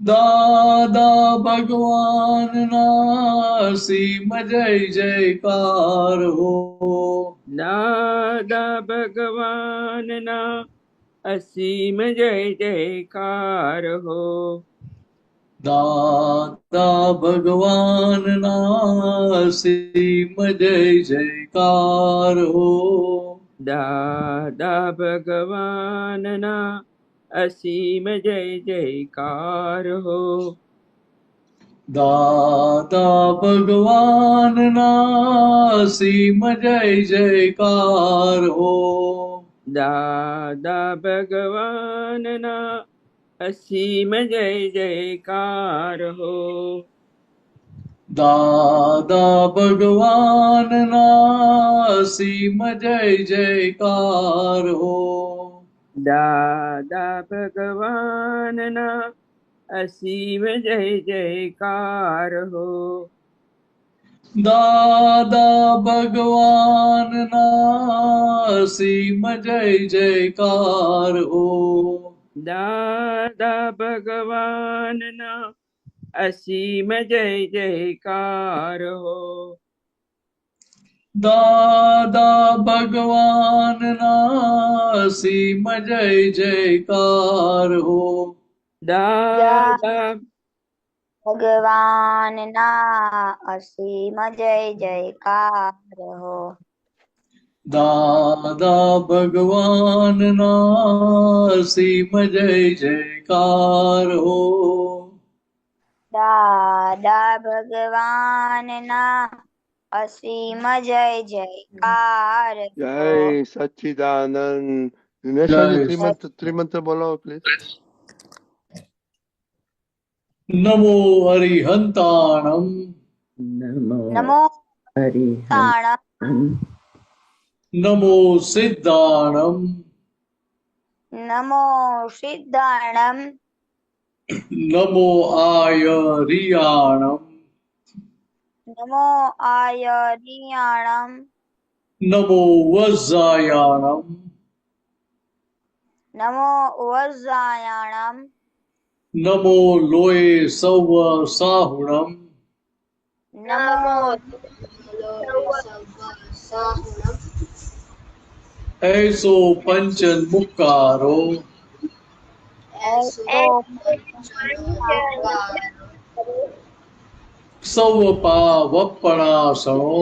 દાદા ભગવાનના અસીમ જય જયકાર હો. દાદા ભગવાનના અસીમ જય જયકાર હો. દાદા ભગવાનના અસીમ જય જયકાર હો. દાદા ભગવાનના અસીમ જય જયકાર હો. દાદા ભગવાનના અસીમ જય જયકાર હો. દાદા ભગવાનના અસીમ જય જયકાર હો. દાદા ભગવાનના અસીમ જય જયકાર હો. દાદા ભગવાનના અસીમ જય જયકાર હો. દાદા ભગવાનના અસીમ જય જયકાર હો. દાદા ભગવાનના અસીમ જય જયકાર હો. દાદા ભગવાનના અસીમ જય જયકાર હો. દાદા ભગવાનના અસીમ જય જયકાર હો. દાદા ભગવાનના અસીમ જય જયકાર હો. દાદા ભગવાનના અસીમ જય જયકાર જય હો. સચ્ચિદાનંદ. દિનેશજી જય ત્રિમંત્ર બોલાવો પ્લીઝ. નમો હરિહંતાણમ. નમો હરિહંત તાણ નમો સિદ્ધાણમ. નમો સિદ્ધાણમ. નમો આયરિયાણમ. નમો આયરિયાણમ. નમો વજ્જાયાણમ. નમો વજ્જાયાણમ. નમો લોય સૌ સાહુણમ. નમો એસો પંચન મુક્કારો. સૌ પાવપણાસણો.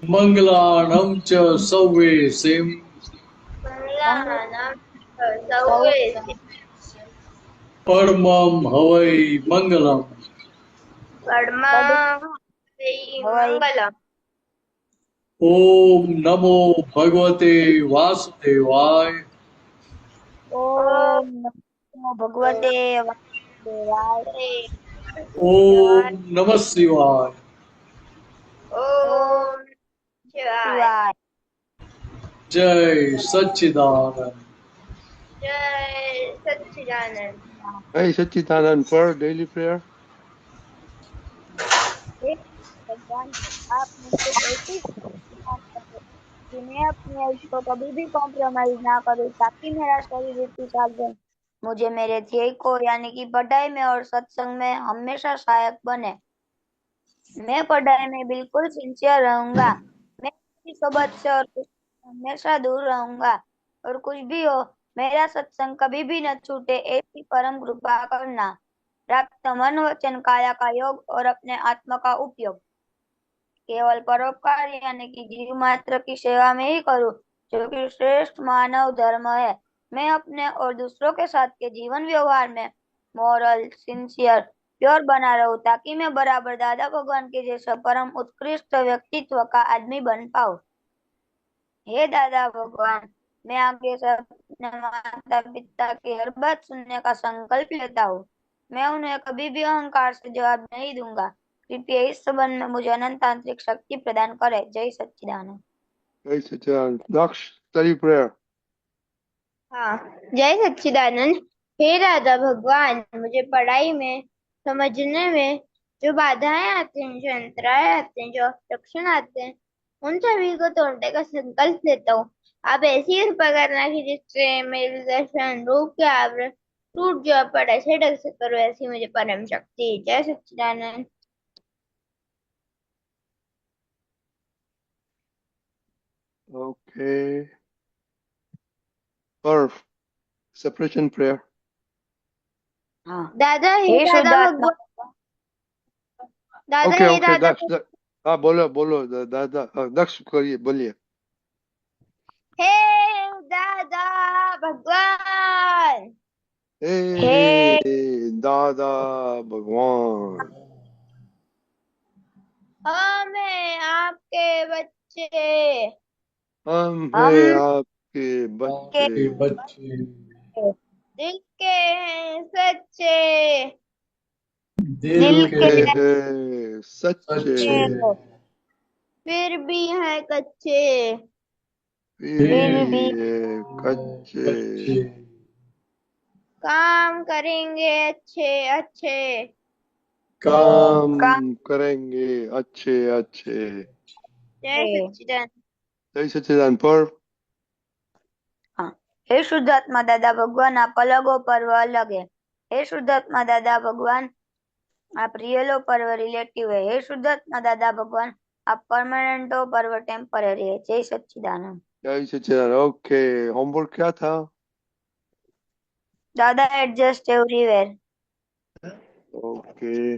મંગલાણમ ચ સૌવે સિમ. પરમમ હવૈ મંગલમ. ઓમ નમો ભગવતે વાસુદેવાય. ઓમ નમો ભગવતે વાસુદેવાય. ઓમ નમઃ શિવાય. ઓમ શિવાય. જય સચ્ચિદાનંદ. જય સચ્ચિદાનંદ. જય સચ્ચિદાનંદ પર ડેલી પ્રેયર. हे भगवान, आप मुझे ऐसी शक्तियाँ करें कि मैं अपने हेल्थ को कभी भी कॉम्प्रोमाइज ना करूं, ताकि मेरा शरीर इतनी साल मुझे मेरे ध्येय को यानी कि पढ़ाई में और सत्संग में हमेशा सहायक बने। मैं पढ़ाई में बिल्कुल सिंसियर रहूंगा। मैं किसी सोबत से और कुछ हमेशा दूर रहूंगा, और कुछ भी हो मेरा सत्संग कभी भी न छूटे, ऐसी परम कृपा करना। प्राप्त मन वचन काया का योग और अपने आत्मा का उपयोग केवल परोपकार यानी कि जीव मात्र की सेवा में ही करूं, जो कि श्रेष्ठ मानव धर्म है। मैं अपने और दूसरों के साथ के जीवन व्यवहार में मॉरल, सिंसियर, प्योर बना रहूं, ताकि मैं बराबर दादा भगवान के जैसे परम उत्कृष्ट व्यक्तित्व का आदमी बन पाऊं। हे दादा भगवान, मैं आगे से अपने माता पिता की हर बात सुनने का संकल्प लेता हूँ। मैं उन्हें कभी भी अहंकार से जवाब नहीं दूंगा। कृपया इस संबंध में मुझे अनंत आंतरिक शक्ति प्रदान करे। जय सच्चिदानंद। જય સચ્ચિદાનંદ. દક્ષ સ્ટડી પ્રેયર. हाँ, जय सच्चिदानंद। हे दादा भगवान, मुझे पढ़ाई में समझने में जो बाधाएं आती हैं, जो अंतराय आते हैं, जो obstruction आते हैं, उन सभी को तोड़ने का संकल्प लेता हूँ। आप ऐसी कृपा करना कि जिससे मेरे दर्शन रूप के आवरण टूट जाए पर ऐसे ढंग से करो ऐसी मुझे परम शक्ति। जय सच्चिदानंद। Okay. Or separation prayer. हाँ दादा हे हे दादा शुद्धात्मा भगवान। दादा Okay, हे okay. दादा हाँ बोलो बोलो दादा दक्ष करिए बोलिए. हे दादा भगवान। हे दादा भगवान. हम हैं आपके बच्चे। हम हम हैं आपके के बच्चे. बच्चे दिल के हैं सच्चे। दिल दिल के के हैं सच्चे. सच्चे फिर भी हैं कच्चे। फिर फिर भी भी है कच्चे. बच्चे काम करेंगे अच्छे अच्छे। काम काम करेंगे अच्छे अच्छे. जय सच्चिदानंद। जय सच्चिदानंद. पर हाँ हे शुद्धात्मा दादा भगवान आप अलगो पर्व अलग है। हे शुद्धात्मा दादा भगवान आप रियलो पर्व रिलेटिव है। हे शुद्धात्मा दादा भगवान आप परमानेंटो पर्व टेम्पररी है। जय सच्चिदानंद। जय सच्चिदानंद. ओके, होमवर्क क्या था? दादा एडजस्ट एवरीवेयर। ओके.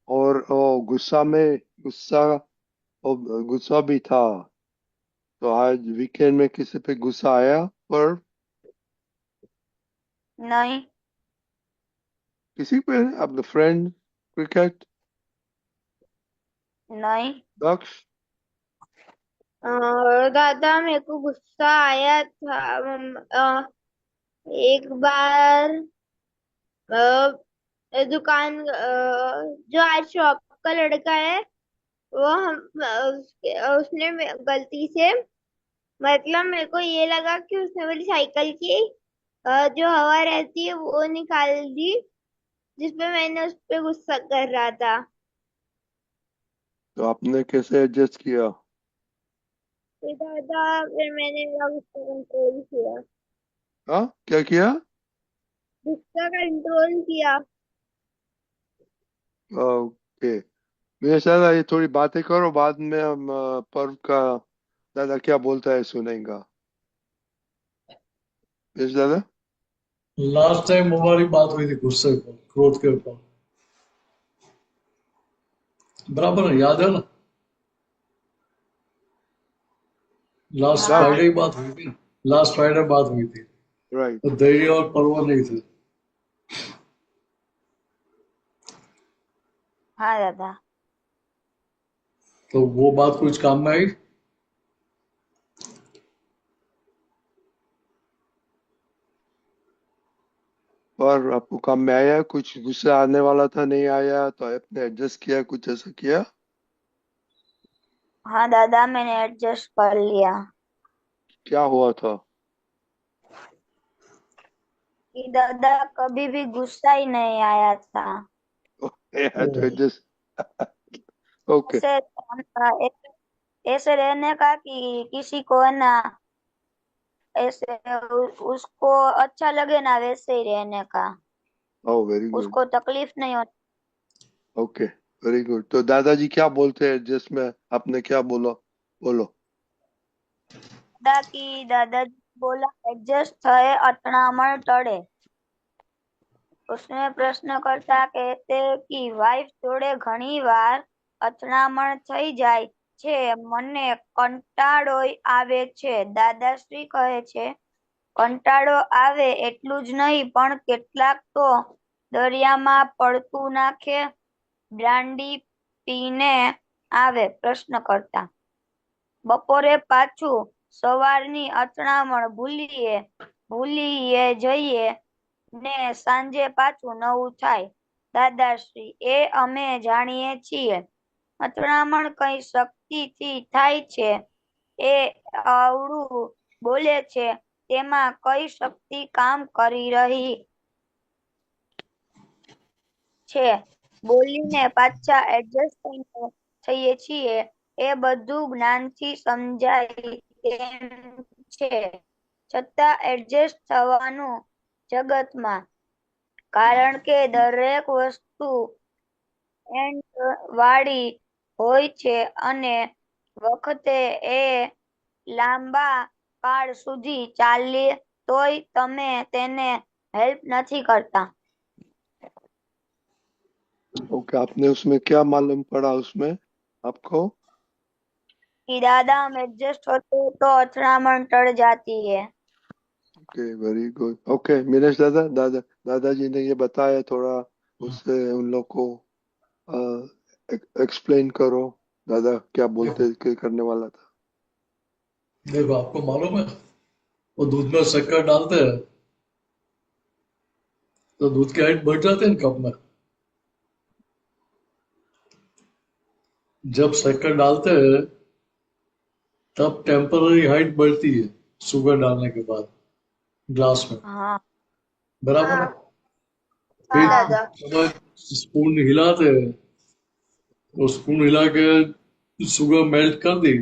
और गुस्सा में गुस्सा भी था. तो आज वीकेंड में किसी पे गुस्सा आया? पर नहीं किसी पे अपने फ्रेंड क्रिकेट नहीं दक्ष. दादा मेरे को गुस्सा आया था। एक बार जो आज शॉप का लड़का है वो उसने गलती से मतलब मेरे को ये लगा कि उसने मेरी साइकिल की जो हवा रहती है वो निकाल दी जिसपे मैंने उस पे गुस्सा कर रहा था। तो आपने कैसे एडजस्ट किया? फिर दादा फिर मैंने मेरा गुस्सा कंट्रोल किया। हाँ, क्या किया? गुस्सा कंट्रोल किया। ओके. मेरे साथ ये थोड़ी बातें करो, बाद में हम पर्व का दादा क्या बोलता है सुनेगा. यस दादा. लास्ट टाइम हमारी बात हुई थी गुस्से पर क्रोध के ऊपर बराबर है याद है ना लास्ट हाँ फ्राइडे बात हुई थी लास्ट फ्राइडे बात हुई थी राइट. तो धैर्य और पर्व नहीं थे हाँ दादा तो वो बात कुछ काम में आई पर आपको काम में आया? कुछ गुस्सा आने वाला था, नहीं आया तो आपने एडजस्ट किया, कुछ ऐसा किया? हाँ दादा मैंने एडजस्ट कर लिया क्या हुआ था? कि दादा कभी भी गुस्सा ही नहीं आया था। तो एडजस्ट. ओके. ऐसे ऐसे रहने का कि किसी को है ना ऐसे उसको अच्छा लगे ना वैसे ही रहने का। Oh very good. उसको तकलीफ नहीं होती। Okay, very good. तो दादाजी क्या बोलते हैं एडजस्ट में? आपने क्या बोला? बोलो. दादाजी बोला एडजस्ट થયે અથડામણ ટળે। उसने प्रश्न करता कहते कि वाइफ जोड़े घणी वार અથડામણ થઈ જાય છે મને કંટાળો આવે છે। દાદાશ્રી કહે છે કંટાળો આવે એટલું જ નહીં પણ કેટલાક તો દરિયામાં પડતું નાખે બ્રાન્ડી પીને આવે। પ્રશ્ન કરતા બપોરે પાછું સવારની અથડામણ ભૂલીએ જઈએ ને સાંજે પાછું નવું થાય। દાદાશ્રી એ અમે જાણીએ છીએ અથડામણ કઈ શક્તિથી થાય છે એ આવડું બોલે છે તેમાં કઈ શક્તિ કામ કરી રહી છે બોલીને પાછા એડજસ્ટ થઈએ છીએ એ બધું જ્ઞાનથી સમજાય તેમ છે છતાં એડજસ્ટ થવાનું જગતમાં, કારણ કે દરેક વસ્તુ એન્ડ વાળી હોય છે અને વખતે એ લાંબા કાળ સુધી ચાલે તોય તમે તેને હેલ્પ નથી કરતા. ओके, आपने उसमें क्या मालूम पड़ा उसमें आपको? कि दादा हम एडजस्ट होते तो અથડામણ टल जाती है. Okay, very good. Okay Minesh दादा, दादाजी ने ये बताया, थोड़ा उससे उन लोग को एक्सप्लेन करो. दादा क्या बोलते करने वाला था. देखो, आपको मालूम है वो दूध में शक्कर डालते हैं तो दूध की हाइट बढ़ जाती है ना कप में. जब शक्कर डालते हैं तब टेम्पररी हाइट बढ़ती है शुगर डालने के बाद ग्लास में, हाँ बराबर है. हाँ फिर हाँ दादा. अगर स्पून हिलाते हैं तो स्पून हिला के शुगर मेल्ट कर दी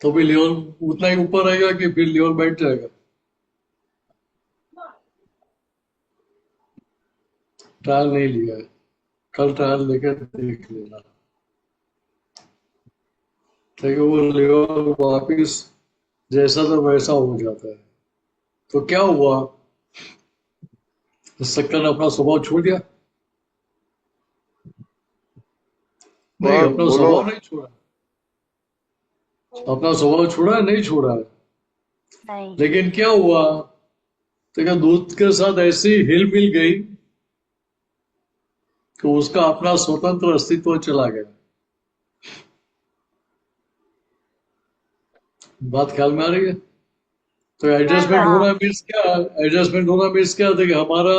तो भी लेवल उतना ही ऊपर रहेगा कि फिर लेवल बैठ जाएगा. ट्रायल नहीं लिया है, कल ट्रायल लेकर देख लेना. ठीक है, वो लेवल वापिस जैसा था वैसा हो जाता है. तो क्या हुआ, शक्कर ने अपना स्वभाव छोड़ दिया? नहीं, और अपना बोलो. स्वभाव नहीं छोड़ा. अपना स्वभाव छोड़ा है, नहीं छोड़ा है. नहीं. लेकिन क्या हुआ, तो क्या दूध के साथ ऐसी हिल मिल गई कि उसका अपना स्वतंत्र अस्तित्व चला गया. बात ख्याल में आ रही है? तो एडजस्टमेंट हाँ. होना मीन्स क्या? एडजस्टमेंट होना मीन्स क्या था कि हमारा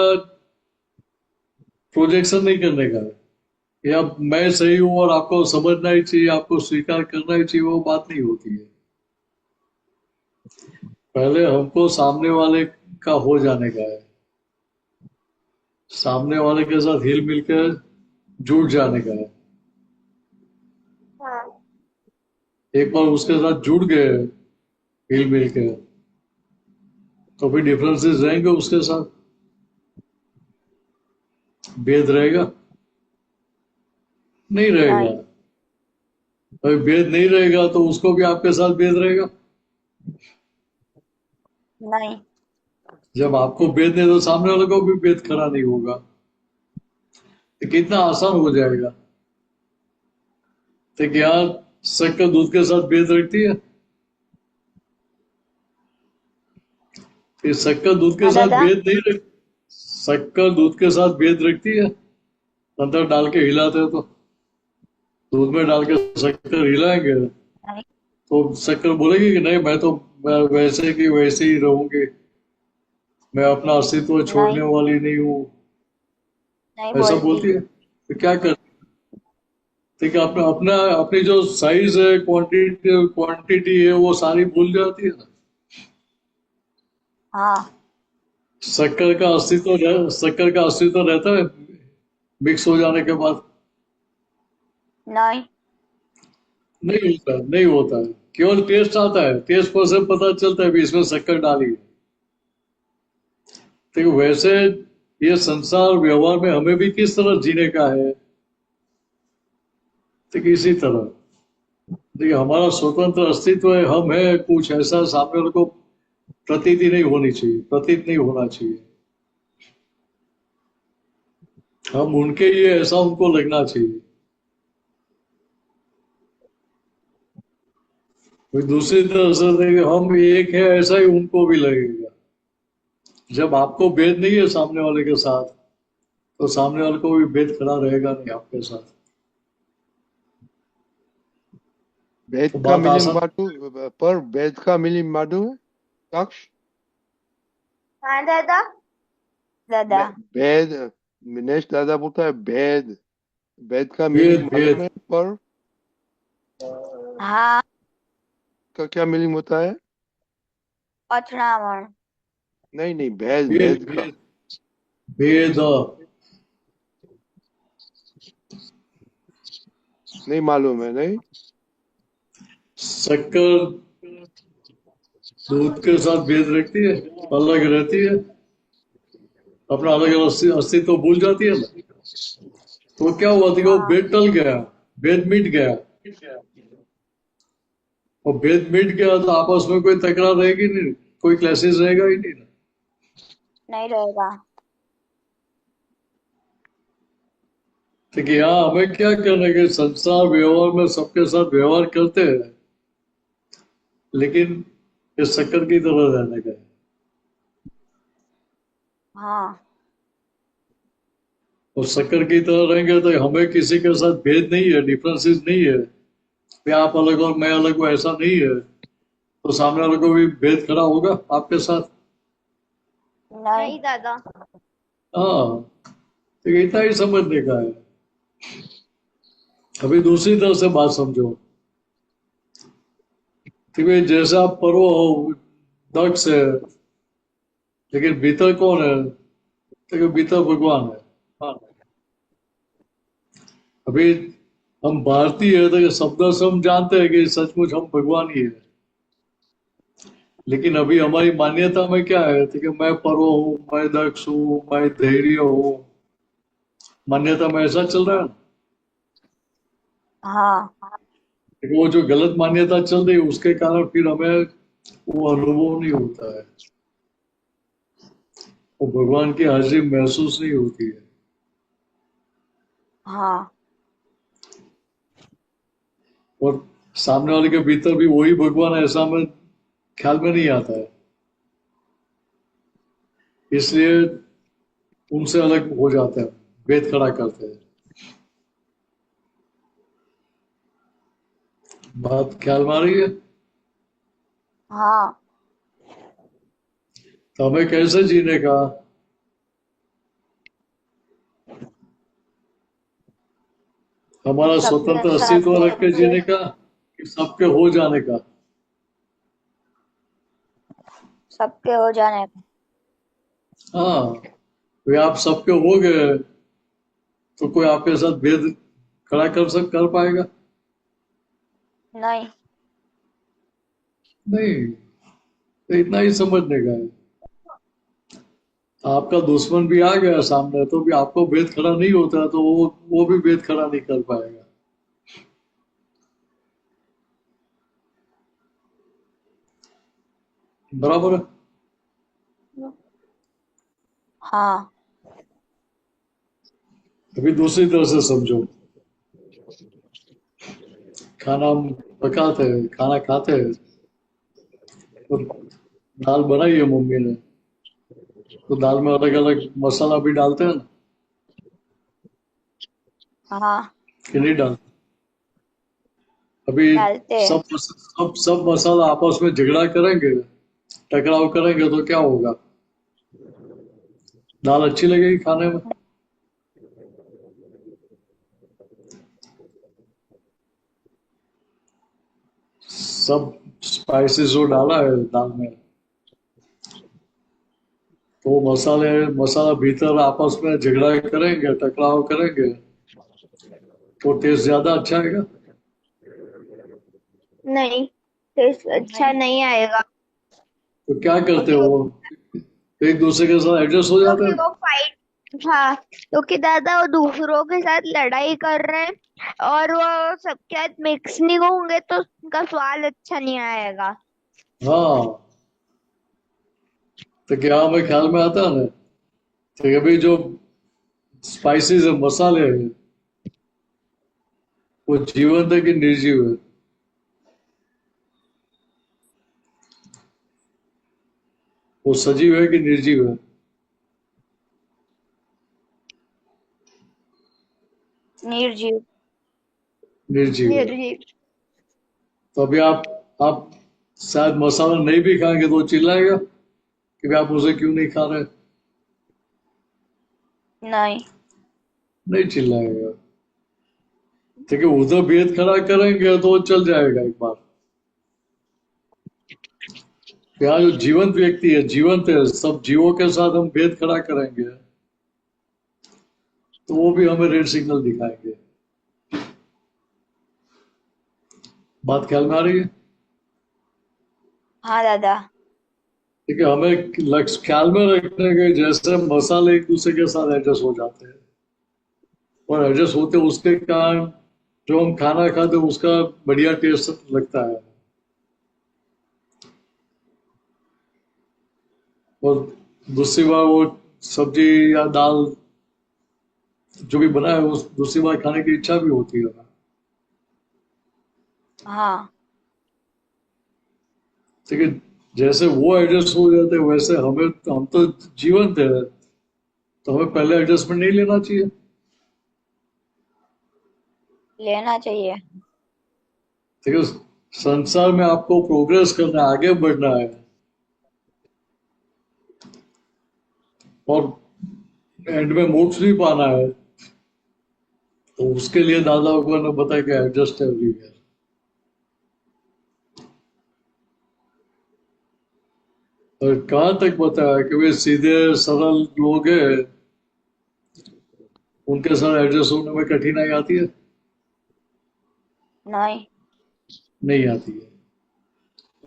प्रोजेक्शन नहीं करने का है, या मैं सही हूं और आपको समझना ही चाहिए, आपको स्वीकार करना ही चाहिए, वो बात नहीं होती है. पहले हमको सामने वाले का हो जाने का है, सामने वाले के साथ हिल मिलकर जुड़ जाने का है. हाँ एक बार उसके साथ जुड़ गए हिल मिल के तो फिर डिफरेंसेस रहेंगे, उसके साथ भेद रहेगा? नहीं रहेगा. नहीं. अगर भेद नहीं रहेगा तो उसको भी आपके साथ भेद रहेगा. नहीं. जब आपको भेद नहीं तो सामने वाले को भी भेद खड़ा नहीं होगा. तो कितना आसान हो जाएगा. तो क्या शक्कर दूध के साथ भेद रखती है? ये शक्कर दूध के हाँ साथ दादा. भेद नहीं रख शक्कर दूध के साथ भेद रखती है? अंदर डाल के हिलाते हैं तो दूध में डाल के शक्कर हिलाएंगे नहीं. तो शक्कर बोलेगी कि नहीं, मैं वैसे की वैसे ही रहूंगी, मैं अपना अस्तित्व छोड़ने नहीं. वाली नहीं हूँ, नहीं ऐसा बोलती. बोलती है. तो क्या कर, ठीक है, अपना अपना अपनी जो साइज है, क्वांटिटी है, वो सारी भूल जाती है ना. हाँ. शक्कर का अस्तित्व रहता है मिक्स हो जाने के बाद? नहीं. नहीं होता है. केवल टेस्ट आता है, टेस्ट पर से पता चलता है भी इसमें शक्कर डाली है. तो वैसे ये संसार व्यवहार में हमें भी किस तरह जीने का है, तो इसी तरह देखिए हमारा स्वतंत्र अस्तित्व है, हम है कुछ ऐसा, सामने वाले को प्रतीति नहीं होनी चाहिए, प्रतीत नहीं होना चाहिए. हम उनके लिए ऐसा उनको लगना चाहिए. कोई दूसरी तरह से देखिए हम एक है ऐसा ही उनको भी लगेगा. जब आपको भेद नहीं है सामने वाले के साथ तो सामने वाले को भी भेद खड़ा रहेगा नहीं आपके साथ. भेद तो का बात मीनिंग आसान. मालूम, पर भेद का मीनिंग मालूम है साक्ष? हाँ दादा. दादा. भेद, मिनेश दादा बोलता है भेद, भेद का मीनिंग भेद मालूम भेद है? पर हाँ. का क्या मीनिंग होता है? અથડામણ. नहीं, भेद, भेद भेद का भेद भेद नहीं मालूम है. नहीं, शक्कर दूध के साथ भेद रखती है, अलग रहती है, अपना अलग अलग अस्तित्व तो भूल जाती है ना। तो क्या हुआ था कि वो हाँ भेद टल गया, भेद मिट गया, और भेद मिट गया तो आपस में कोई तकरार रहेगी नहीं, कोई क्लैशेस रहेगा ही नहीं ना। नहीं रहेगा। तो कि यहाँ हमें क्या करना है कि संसार व्यवहार में सबके साथ व्यवहार करते हैं, लेकिन ये शक्कर की तरह रहने का है। हाँ और शक्कर की तरह रहेंगे तो हमें किसी के साथ भेद नहीं है, डिफरेंसेस नहीं है, कि आप अलग और मैं अलग हूं, ऐसा नहीं है। तो सामने वाले को भी भेद खड़ा होगा आपके साथ। नहीं। नहीं दादा। हाँ, तो इतना ही समझने का है। अभी दूसरी तरह से बात समझो कि भाई जैसा आप पर्व हो, दक्ष है, लेकिन भीतर कौन है? तो भीतर भगवान है। हाँ, अभी हम भारतीय है तो शब्द से हम जानते हैं कि सचमुच हम भगवान ही है, लेकिन अभी हमारी मान्यता में क्या है तो कि मैं पर्व हूँ, मैं दक्ष हूँ, मैं धैर्य हूँ, मान्यता में ऐसा चल रहा है ना। हाँ लेकिन वो जो गलत मान्यता चल रही है उसके कारण फिर हमें वो अनुभव नहीं होता है, वो भगवान की हाजिरी महसूस नहीं होती है। हाँ और सामने वाले के भीतर भी वही भगवान है ऐसा हमें ख्याल में नहीं आता है, इसलिए उनसे अलग हो जाते हैं, भेद खड़ा करते हैं। बात ख्याल में आ रही है? हाँ तो हमें कैसे जीने का? हमारा सबके स्वतंत्र साथ अस्तित्व रख के जीने का कि सबके हो जाने का? सबके हो जाने का। हाँ, तो आप सबके हो गए तो कोई आपके साथ भेद खड़ा कर पाएगा? नहीं। नहीं। तो इतना ही समझने का है। आपका दुश्मन भी आ गया सामने तो भी आपको भेद खड़ा नहीं होता, तो वो भी भेद खड़ा नहीं कर पाएगा। बराबर है? हाँ अभी दूसरी तरह से समझो। खाना हम पकाते हैं, खाना खाते हैं, तो दाल बनाई है मम्मी ने, तो दाल में अलग अलग मसाला भी डालते हैं ना, हाँ कि नहीं डालते? अभी डालते हैं। सब मसाला आपस में झगड़ा करेंगे, टकराव करेंगे तो क्या होगा? दाल अच्छी लगेगी खाने में? सब स्पाइसेस जो डाला है दाल में, तो मसाला भीतर आपस में झगड़ा करेंगे, टकराव करेंगे, तो टेस्ट ज्यादा अच्छा आएगा? नहीं, टेस्ट अच्छा नहीं आएगा, तो क्या करते क्योंकि हो वो वो? एक दूसरे के साथ एडजस्ट हो जाते क्योंकि हैं। वो फाइट, हाँ, क्योंकि दादा वो दूसरों के साथ लड़ाई कर रहे हैं और वो सबके साथ मिक्स नहीं होंगे तो उनका स्वाद अच्छा नहीं आएगा। हाँ, तो क्या हमें ख्याल में आता है ना, तो अभी जो स्पाइसेस है, मसाले हैं, वो जीवंत है कि निर्जीव है? वो सजीव है कि निर्जीव है? निर्जीव। निर्जीव है। निर्जीव। तो अभी आप शायद मसाला नहीं भी खाएंगे तो वो चिल्लाएगा कि भाई आप मुझे क्यों नहीं खा रहे? नहीं। नहीं चिल्लाएगा। ठीक है, उधर भेद खड़ा करेंगे तो वो चल जाएगा एक बार। यहाँ जो जीवंत व्यक्ति है, जीवंत है, सब जीवों के साथ हम भेद खड़ा करेंगे तो वो भी हमें रेड सिग्नल दिखाएंगे। बात ख्याल में आ रही है? हाँ दादा। देखिए, हमें लक्ष्य ख्याल में रखने के जैसे मसाले एक दूसरे के साथ एडजस्ट हो जाते हैं, और एडजस्ट होते उसके कारण जो हम खाना खाते हैं उसका बढ़िया टेस्ट लगता है। और दूसरी बार वो सब्जी या दाल जो भी बना है उस दूसरी बार खाने की इच्छा भी होती है। हाँ ठीक है, जैसे वो एडजस्ट हो जाते हैं वैसे हम तो जीवंत है, तो हमें पहले एडजस्टमेंट नहीं लेना चाहिए। लेना चाहिए। ठीक है, संसार में आपको प्रोग्रेस करना है, आगे बढ़ना है, और एंड में मोक्ष भी पाना है, तो उसके लिए दादा भगवान ने बताया कि एडजस्ट एवरीवेयर। और कहाँ तक बताया कि वे सीधे सरल लोग हैं, उनके साथ एडजस्ट होने में कठिनाई आती है? नहीं। नहीं आती है।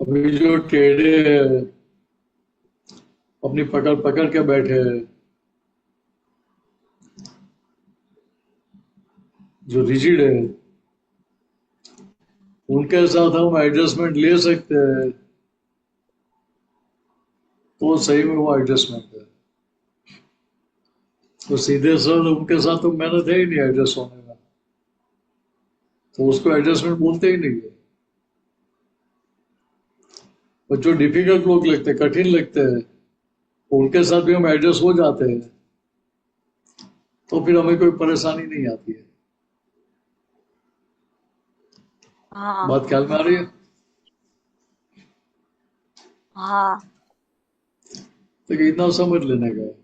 अभी जो टेढ़े हैं, अपनी पकड़ पकड़ के बैठे हैं, जो रिजिड है, उनके साथ हम एडजस्टमेंट ले सकते हैं, तो सही में वो एडजस्टमेंट है। तो सीधे सरल उनके साथ तो मेहनत है ही नहीं एडजस्ट होने में, तो उसको एडजस्टमेंट बोलते ही नहीं है। और जो डिफिकल्ट लोग लगते हैं, कठिन लगते हैं, उनके साथ भी हम एडजस्ट हो जाते हैं, तो फिर हमें कोई परेशानी नहीं आती है। हाँ बात ख्याल में आ रही है? हाँ। तो इतना समझ लेने का है।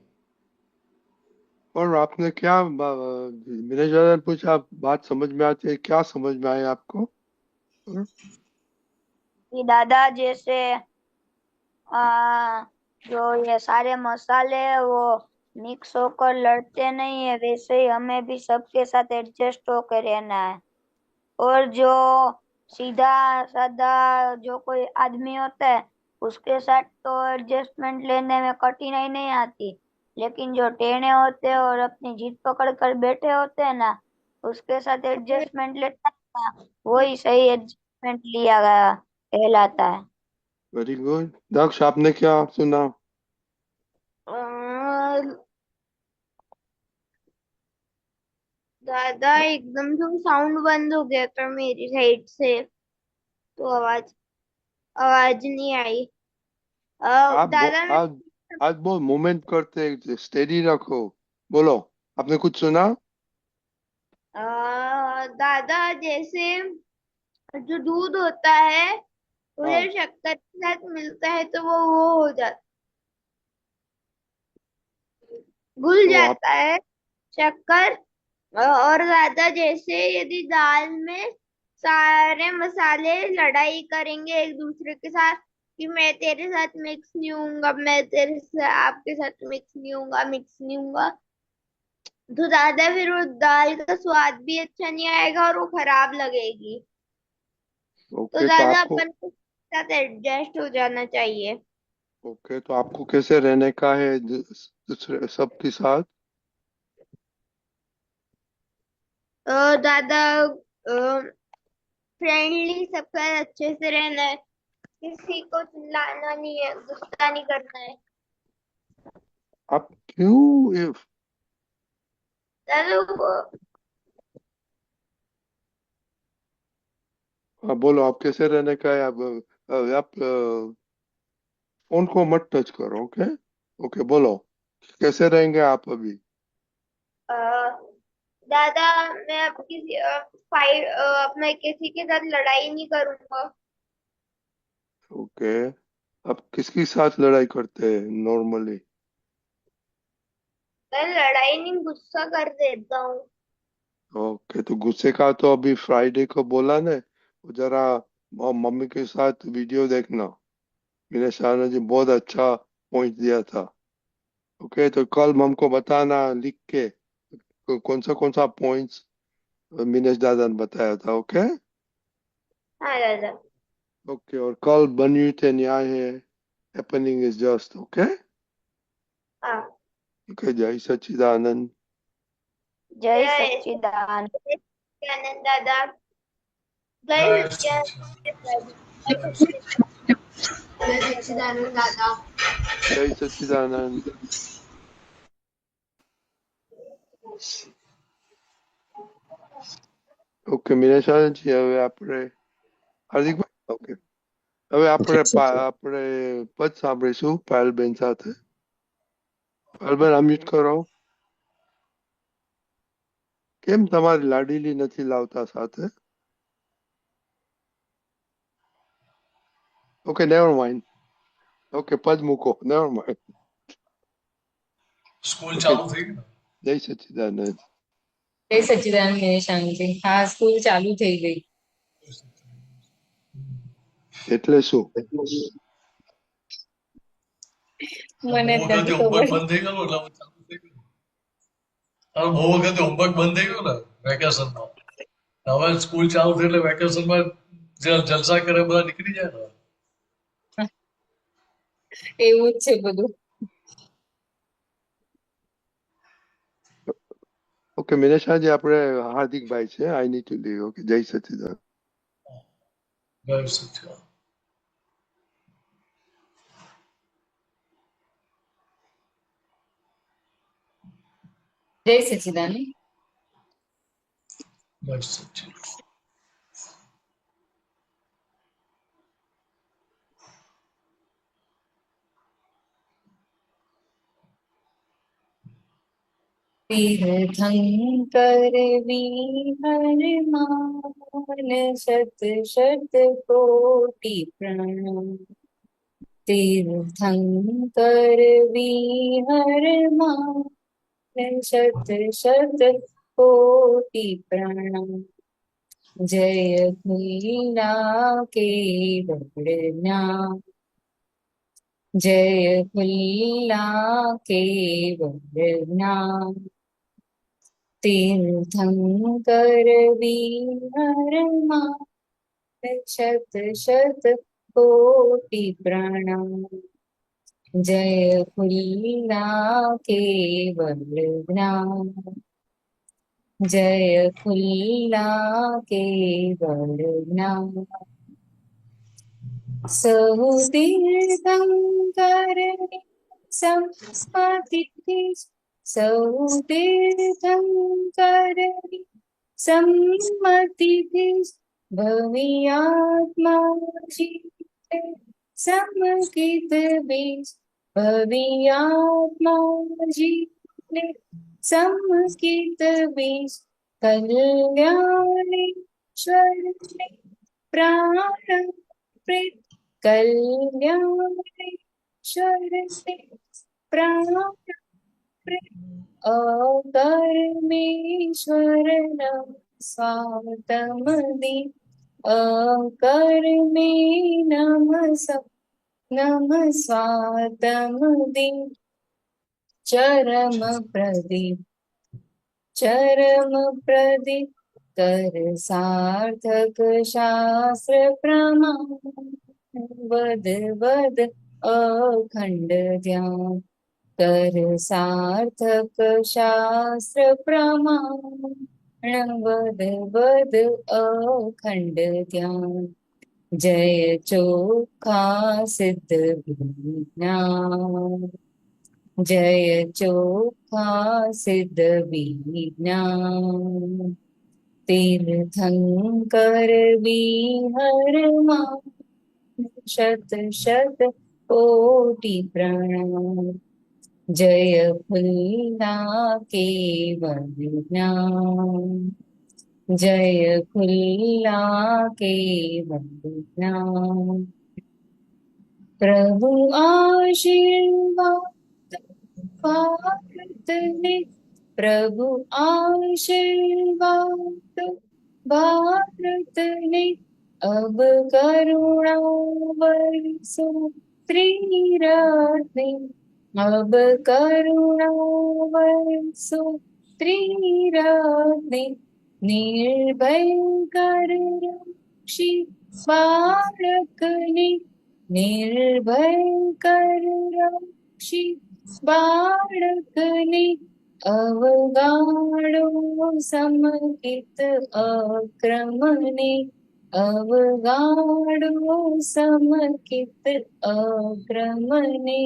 और आपने क्या मैंने ज्यादा पूछा, बात समझ में आती है, क्या समझ में आया आपको? और कि दादा जैसे आ, जो ये सारे मसाले हैं वो मिक्स होकर लड़ते नहीं है, वैसे ही हमें भी सबके साथ एडजस्ट होकर रहना है। और जो सीधा साधा जो कोई आदमी होता है उसके साथ तो एडजस्टमेंट लेने में कठिनाई नहीं आती, लेकिन जो टेढ़े होते हैं और अपनी जीत पकड़ कर बैठे होते हैं ना, उसके साथ एडजस्टमेंट लेता है ना, वही सही एडजस्टमेंट लिया गया कहलाता है। Very good. दक्ष, आपने क्या सुना? दादा एकदम से साउंड बंद हो गया था मेरी साइड से, तो आवाज आवाज नहीं आई। दादा मैं आज आज बहुत मूवमेंट करते, स्टेडी रखो, बोलो। आपने कुछ सुना? दादा जैसे जो दूध होता है हाँ। उसे शक्कर के साथ मिलता है तो वो हो जाता, घुल तो आप जाता है शक्कर। और दादा जैसे यदि दाल में सारे मसाले लड़ाई करेंगे एक दूसरे के साथ कि मैं तेरे साथ मिक्स नहीं हूंगा, मैं तेरे से आपके साथ मिक्स नहीं हूंगा, मिक्स नहीं हूंगा, तो दादा फिर वो दाल का स्वाद भी अच्छा नहीं आएगा और वो खराब लगेगी। तो ओके तो दादा आपको अपन को साथ एडजस्ट हो जाना चाहिए। ओके तो आपको कैसे रहने का है दूसरे सबके साथ? दादा फ्रेंडली सबका अच्छे से रहना है, किसी को चिल्लाना नहीं है, गुस्सा नहीं करना है। आप क्यों दादा वो हाँ, बोलो, आप कैसे रहने का है? आप फोन को मत टच करो। ओके ओके, बोलो, कैसे रहेंगे आप अभी? अ, दादा मैं अब किसी अब मैं किसी के साथ लड़ाई नहीं करूंगा। ओके, आप किसके साथ लड़ाई करते हैं नॉर्मली? मैं लड़ाई नहीं, गुस्सा कर देता हूँ। ओके, तो गुस्से का तो अभी फ्राइडे को बोला ने, वो जरा मम्मी के साथ वीडियो देखना। मैंने शाहना जी बहुत अच्छा पॉइंट दिया था। ओके, तो कल हमको बताना लिख के कौन सा पॉइंट्स मिनेश दादा ने बताया था। ओके हाँ दादा। ओके, और कल बन्यू थे न्याय है, Happening is just, okay? हाँ Okay, Jai Sachidanand. जय जय सच्चिदानंद। सच्चिदानंद दादा। जय जय सच्चिदानंद दादा। Jai Sachidanand. ઓકે મિનેશાનજી, હવે આપણે હાર્દિકભાઈ, ઓકે, હવે આપણે પદ સાંભળીશું પાયલબેન સાથે. પાયલબેન અનમ્યુટ કરો. કેમ તમારી લાડીલી નથી લાવતા સાથે? Okay, never mind. ઓકે, પદ મૂકો, નેવર માઇન્ડ. स्कूल ઓકે, चालू थी ना। જય સચ્ચિદાનંદ. જય સચ્ચિદાનંદ શાંતિ. હા, સ્કૂલ ચાલુ થઈ ગઈ. એટલે શું? મને બહુ જ વખતે નથી હોમવર્ક ખબર. બંધ થઈ ગયેલું એટલે હવે ચાલુ થઈ ગયું. હવે બહુ વખતે હોમવર્ક બંધ થઈ ગયું ને વેકેશનમાં. હવે સ્કૂલ ચાલુ થઈ એટલે વેકેશનમાં જે જલસા કરે બધા નીકળી જાય ને. એવું જ છે બધું. ઓકે મિનેશાજી, આપણે હાર્દિકભાઈ છે. I need to leave. Okay, જય સચ્ચિદાનંદ. જય સચ્ચિદાનંદ. જય સચ્ચિદાનંદ. જય સચ્ચિદાનંદ. तीर्थंकर विहर मान शत शत कोटि प्रणाम। तीर्थंकर विहर मान शत शत कोटि प्रणाम। जय खुला केवल ज्ञान, जय खुला केवल ज्ञान। तीर्थंकर विहर मान शत शत कोटि प्रणाम। जय खुला केवल ज्ञान, जय खुला केवल ज्ञान। सहु तीर्थंकर सम्मति, सहु तीर्थंकर सम्मति भवियात्मा जीते समकित बीज। भवियात्मा जीते समकित बीज। कल्याणेश्वर प्राण प्रीत, कल्याणेश्वर प्राण प्रीत। अकर्मेश्वर नम स्वातम दी, अकर्मे नम स्वातम दी। चरम प्रदीप, चरम प्रदीप कर सार्थक शास्त्र प्रमाण। वद वद अखंड ध्यान कर सार्थक शास्त्र प्रमाण। वद वद अखंड ध्यान। जय चोखा सिद्ध विज्ञान, जय चोखा सिद्ध विज्ञान। तीर्थंकर विहर मान शत शत कोटि प्रणाम। जय खुला केवल ज्ञान, जय खुला केवल ज्ञान। प्रभु आशीर्वाद भारत ने, प्रभु आशीर्वाद भारत ने। अब करुणा बरसो त्रिरत्ने, अब करुणा बरसो त्रिरत्ने। निर्भय कर रक्षी बालक ने, નિર્ભય કર રક્ષી બાળકને અવગાડો સમકિત અક્રમને અવગાડો સમકિત અક્રમને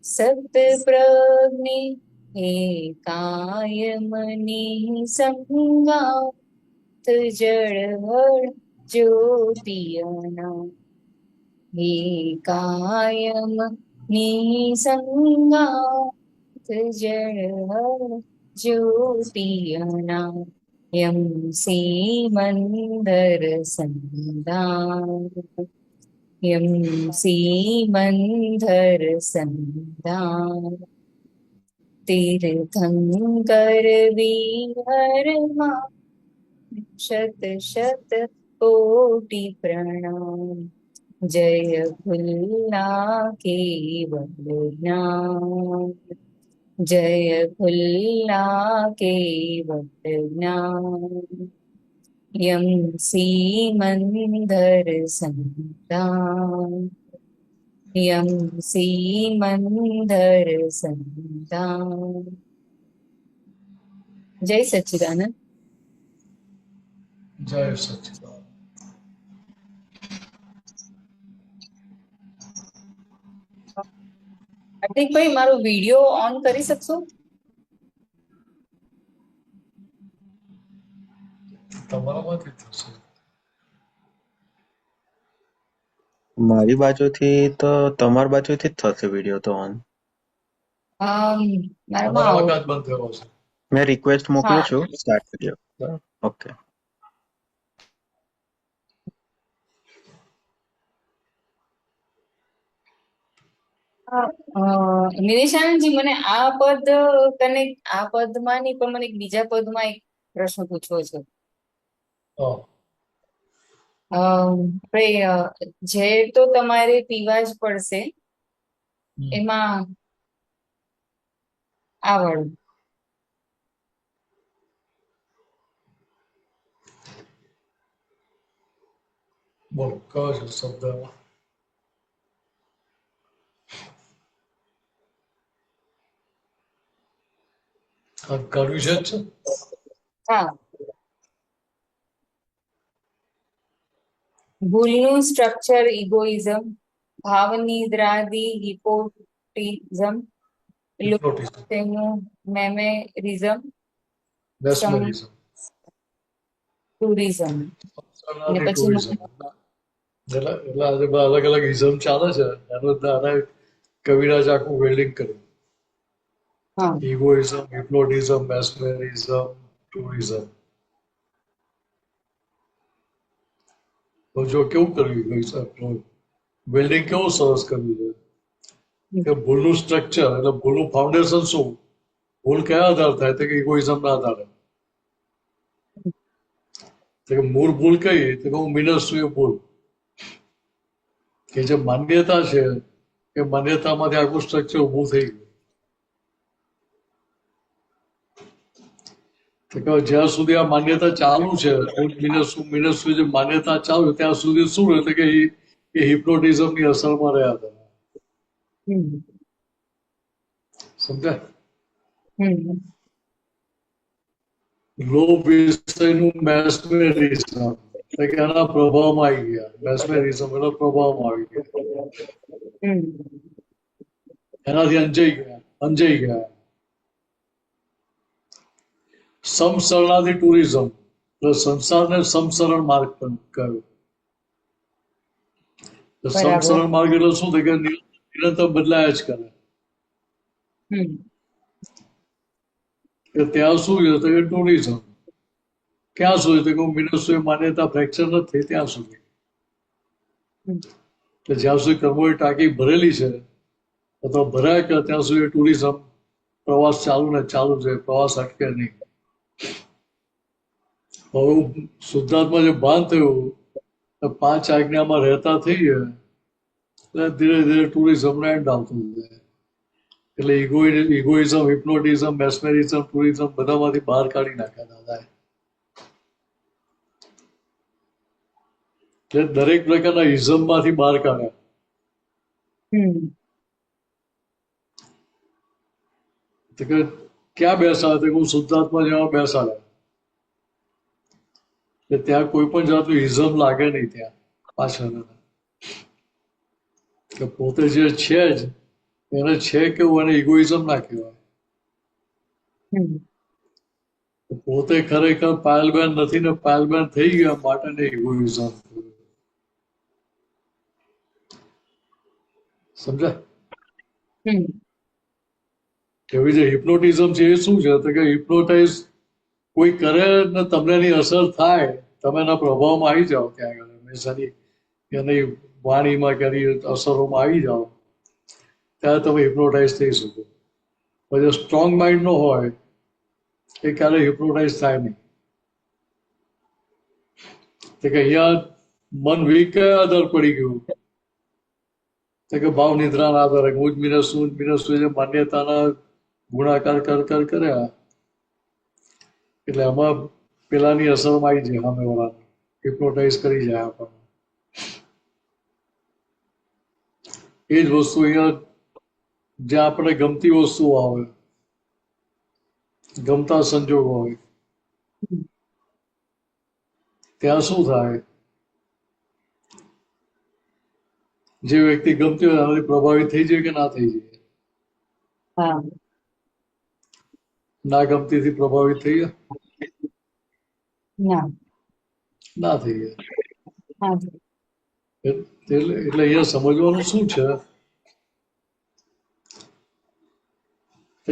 સતપ્રજ્ઞે એકાયમની સંગાત જળહળ જ્યોતિયના એકાયમની સંગાત જળહળ જ્યોતિયના યમ સીમંદર સંદાન યમ સીમંદર સંદાન તીર્થંકર વિહરમાં શત શત કોટિ પ્રણામ જય ભુલ્લા કેવલ જ્ઞાન જય ભુલ્લા કેવલ જ્ઞાન યમ સીમંદર સંદાન યમ સીમંદર સંદાન. જય સચ્ચિદાનંદ. જય સચ્ચિદાનંદ. હાર્દિકભાઈ મારો વિડીયો ઓન કરી શકશો? તમારામાંથી થશે. મારી બાજુથી તો તમારી બાજુથી જ થશે વિડીયો તો ઓન. મારામાં તમારા વખત બંધ થયો છે. મેં રિક્વેસ્ટ મોકલું હા. છું સ્ટાર્ટ વિડીયો. ઓકે. નિલેશાનંદજી મને આ પદ કનેક્ટ આ પદમાં નહીં પણ મને એક બીજા પદમાં એક પ્રશ્ન પૂછવો છે. હા. આપણે ઝેર તો તમારે પીવા જ પડશે હમ. એમાં આવડ બોલો કયો છે શબ્દ? આ કર્યું છે જ છે. હા ભૂલનું સ્ટ્રક્ચર ઇગોઇઝમ ભાવનિદ્રાદી હિપોટિઝમ Hypnotism. તેનું મેમેરિઝમ Mesmerism. ટુરિઝમ અને પછી Tourism. એટલે આજે બધા અલગ અલગ ઇઝમ ચાલે છે એનું આને કવિરાજ આખું વેલ્ડિંગ કર્યું. હા ઇગોઇઝમ, હિપ્નોટિઝમ, મેસ્મેરિઝમ, ટુરિઝમ. તો જો કેવું કર્યું વેલ્ડિંગ કેવું સરસ કર્યું છે કે ભૂલનું સ્ટ્રક્ચર એટલે ભૂલનું ફાઉન્ડેશન શું? ભૂલ કયા આધાર થાય તો કે ઇગોઇઝમ ના આધારે. તો કે મૂળ ભૂલ કઈ તો કે હું મિનસ્વી ભૂલ કે જે માન્યતા છે એ માન્યતામાંથી આખું સ્ટ્રક્ચર ઊભું થઈ ગયું. તો કે જ્યાં સુધી આ માન્યતા ચાલુ છે મિનસ્વી જે માન્યતા ચાલુ ત્યાં સુધી શું રહે કે એ હિપ્નોટિઝમની અસરમાં રહ્યા હતા. સમજાય? લોભ વિષયનું મેસ્મેરિઝમ કે એના પ્રભાવમાં આવી ગયા. મેસ્મેરિઝમ એના પ્રભાવમાં આવી ગયા. એનાથી અંજાઈ ગયા. સમશરણાથી ટુરિઝમ એટલે સંસારને સમસરણ માર્ગ પણ કહ્યું. સમસરણ માર્ગ એટલે શું થાય કે નિરંતર બદલાયા જ કરે. કે ત્યાં શું છે તો કે ટુરિઝમ ક્યાં સુધી તો કે મિનસ્વી માન્યતા ફ્રેક્ચર નથી થઈ ત્યાં સુધી. કે જ્યાં સુધી કર્મોની ટાંકી ભરેલી છે અથવા ભરાય કે ત્યાં સુધી ટુરિઝમ પ્રવાસ ચાલુ ને ચાલુ છે. પ્રવાસ અટકે નહીં. હવે શુદ્ધાત્મા જે ભાન થયું પાંચ આજ્ઞામાં રહેતા થઈ ગયા એટલે ધીરે ધીરે ટુરિઝમનો એન્ડ આવતો જાય. એટલે ઇગોઇઝમ, હિપ્નોટિઝમ, મેસ્મેરિઝમ, ટુરિઝમ બધામાંથી બહાર કાઢી નાખ્યા દાદાએ. એટલે દરેક પ્રકારના ઇઝમમાંથી બહાર કાઢ્યા. તો કે ક્યાં બેસાડે? તો હું શુદ્ધાત્મા જેવા બેસાડ્યા. એટલે ત્યાં કોઈ પણ જાતનું ઇઝમ લાગે નહીં ત્યાં પાછળ. કે પોતે જે છે જ એને છે કેવું, એને ઇગોઇઝમ ના કહેવાય. પોતે ખરેખર પાયલબેન નથી ને પાયલબેન થઈ ગયા માટે ને ઇગોઇઝમ. સમજાય? એવી જે હિપ્નોટિઝમ છે એ શું છે? તો કે હિપ્નોટાઇઝ કોઈ કરે ને તમને એની અસર થાય, તમે એના પ્રભાવમાં આવી જાઓ, ત્યાં આગળ હંમેશાની એની વાણીમાં કે એની અસરોમાં આવી જાઓ, ત્યારે તમે હિપ્નોટાઇઝ થઈ શકો. પછી સ્ટ્રોંગ માઇન્ડ નો હોય એ ક્યારે હિપ્નોટાઇઝ થાય નહીં. તો કે અહીંયા મન વીક કયા આધાર પડી ગયું? તો કે ભાવ નિદ્રાના આધારે હું જ મિનસ જે માન્યતાના ગુણાકાર કર કર્યા, એટલે આમાં પેલાની અસરમાં આવી જાય, સામેવાળાને હિપ્નોટાઇઝ કરી જાય આપણને. એ જ વસ્તુ અહીંયા જ્યાં આપણે ગમતી વસ્તુઓ આવે, ગમતા સંજોગો હોય, ત્યાં શું થાય? જે વ્યક્તિ ગમતી હોય એનાથી પ્રભાવિત થઈ જાય કે ના થઈ જાય? ના ગમતીથી પ્રભાવિત થઈ જાય? ના થઈ જાય. એટલે અહીંયા સમજવાનું શું છે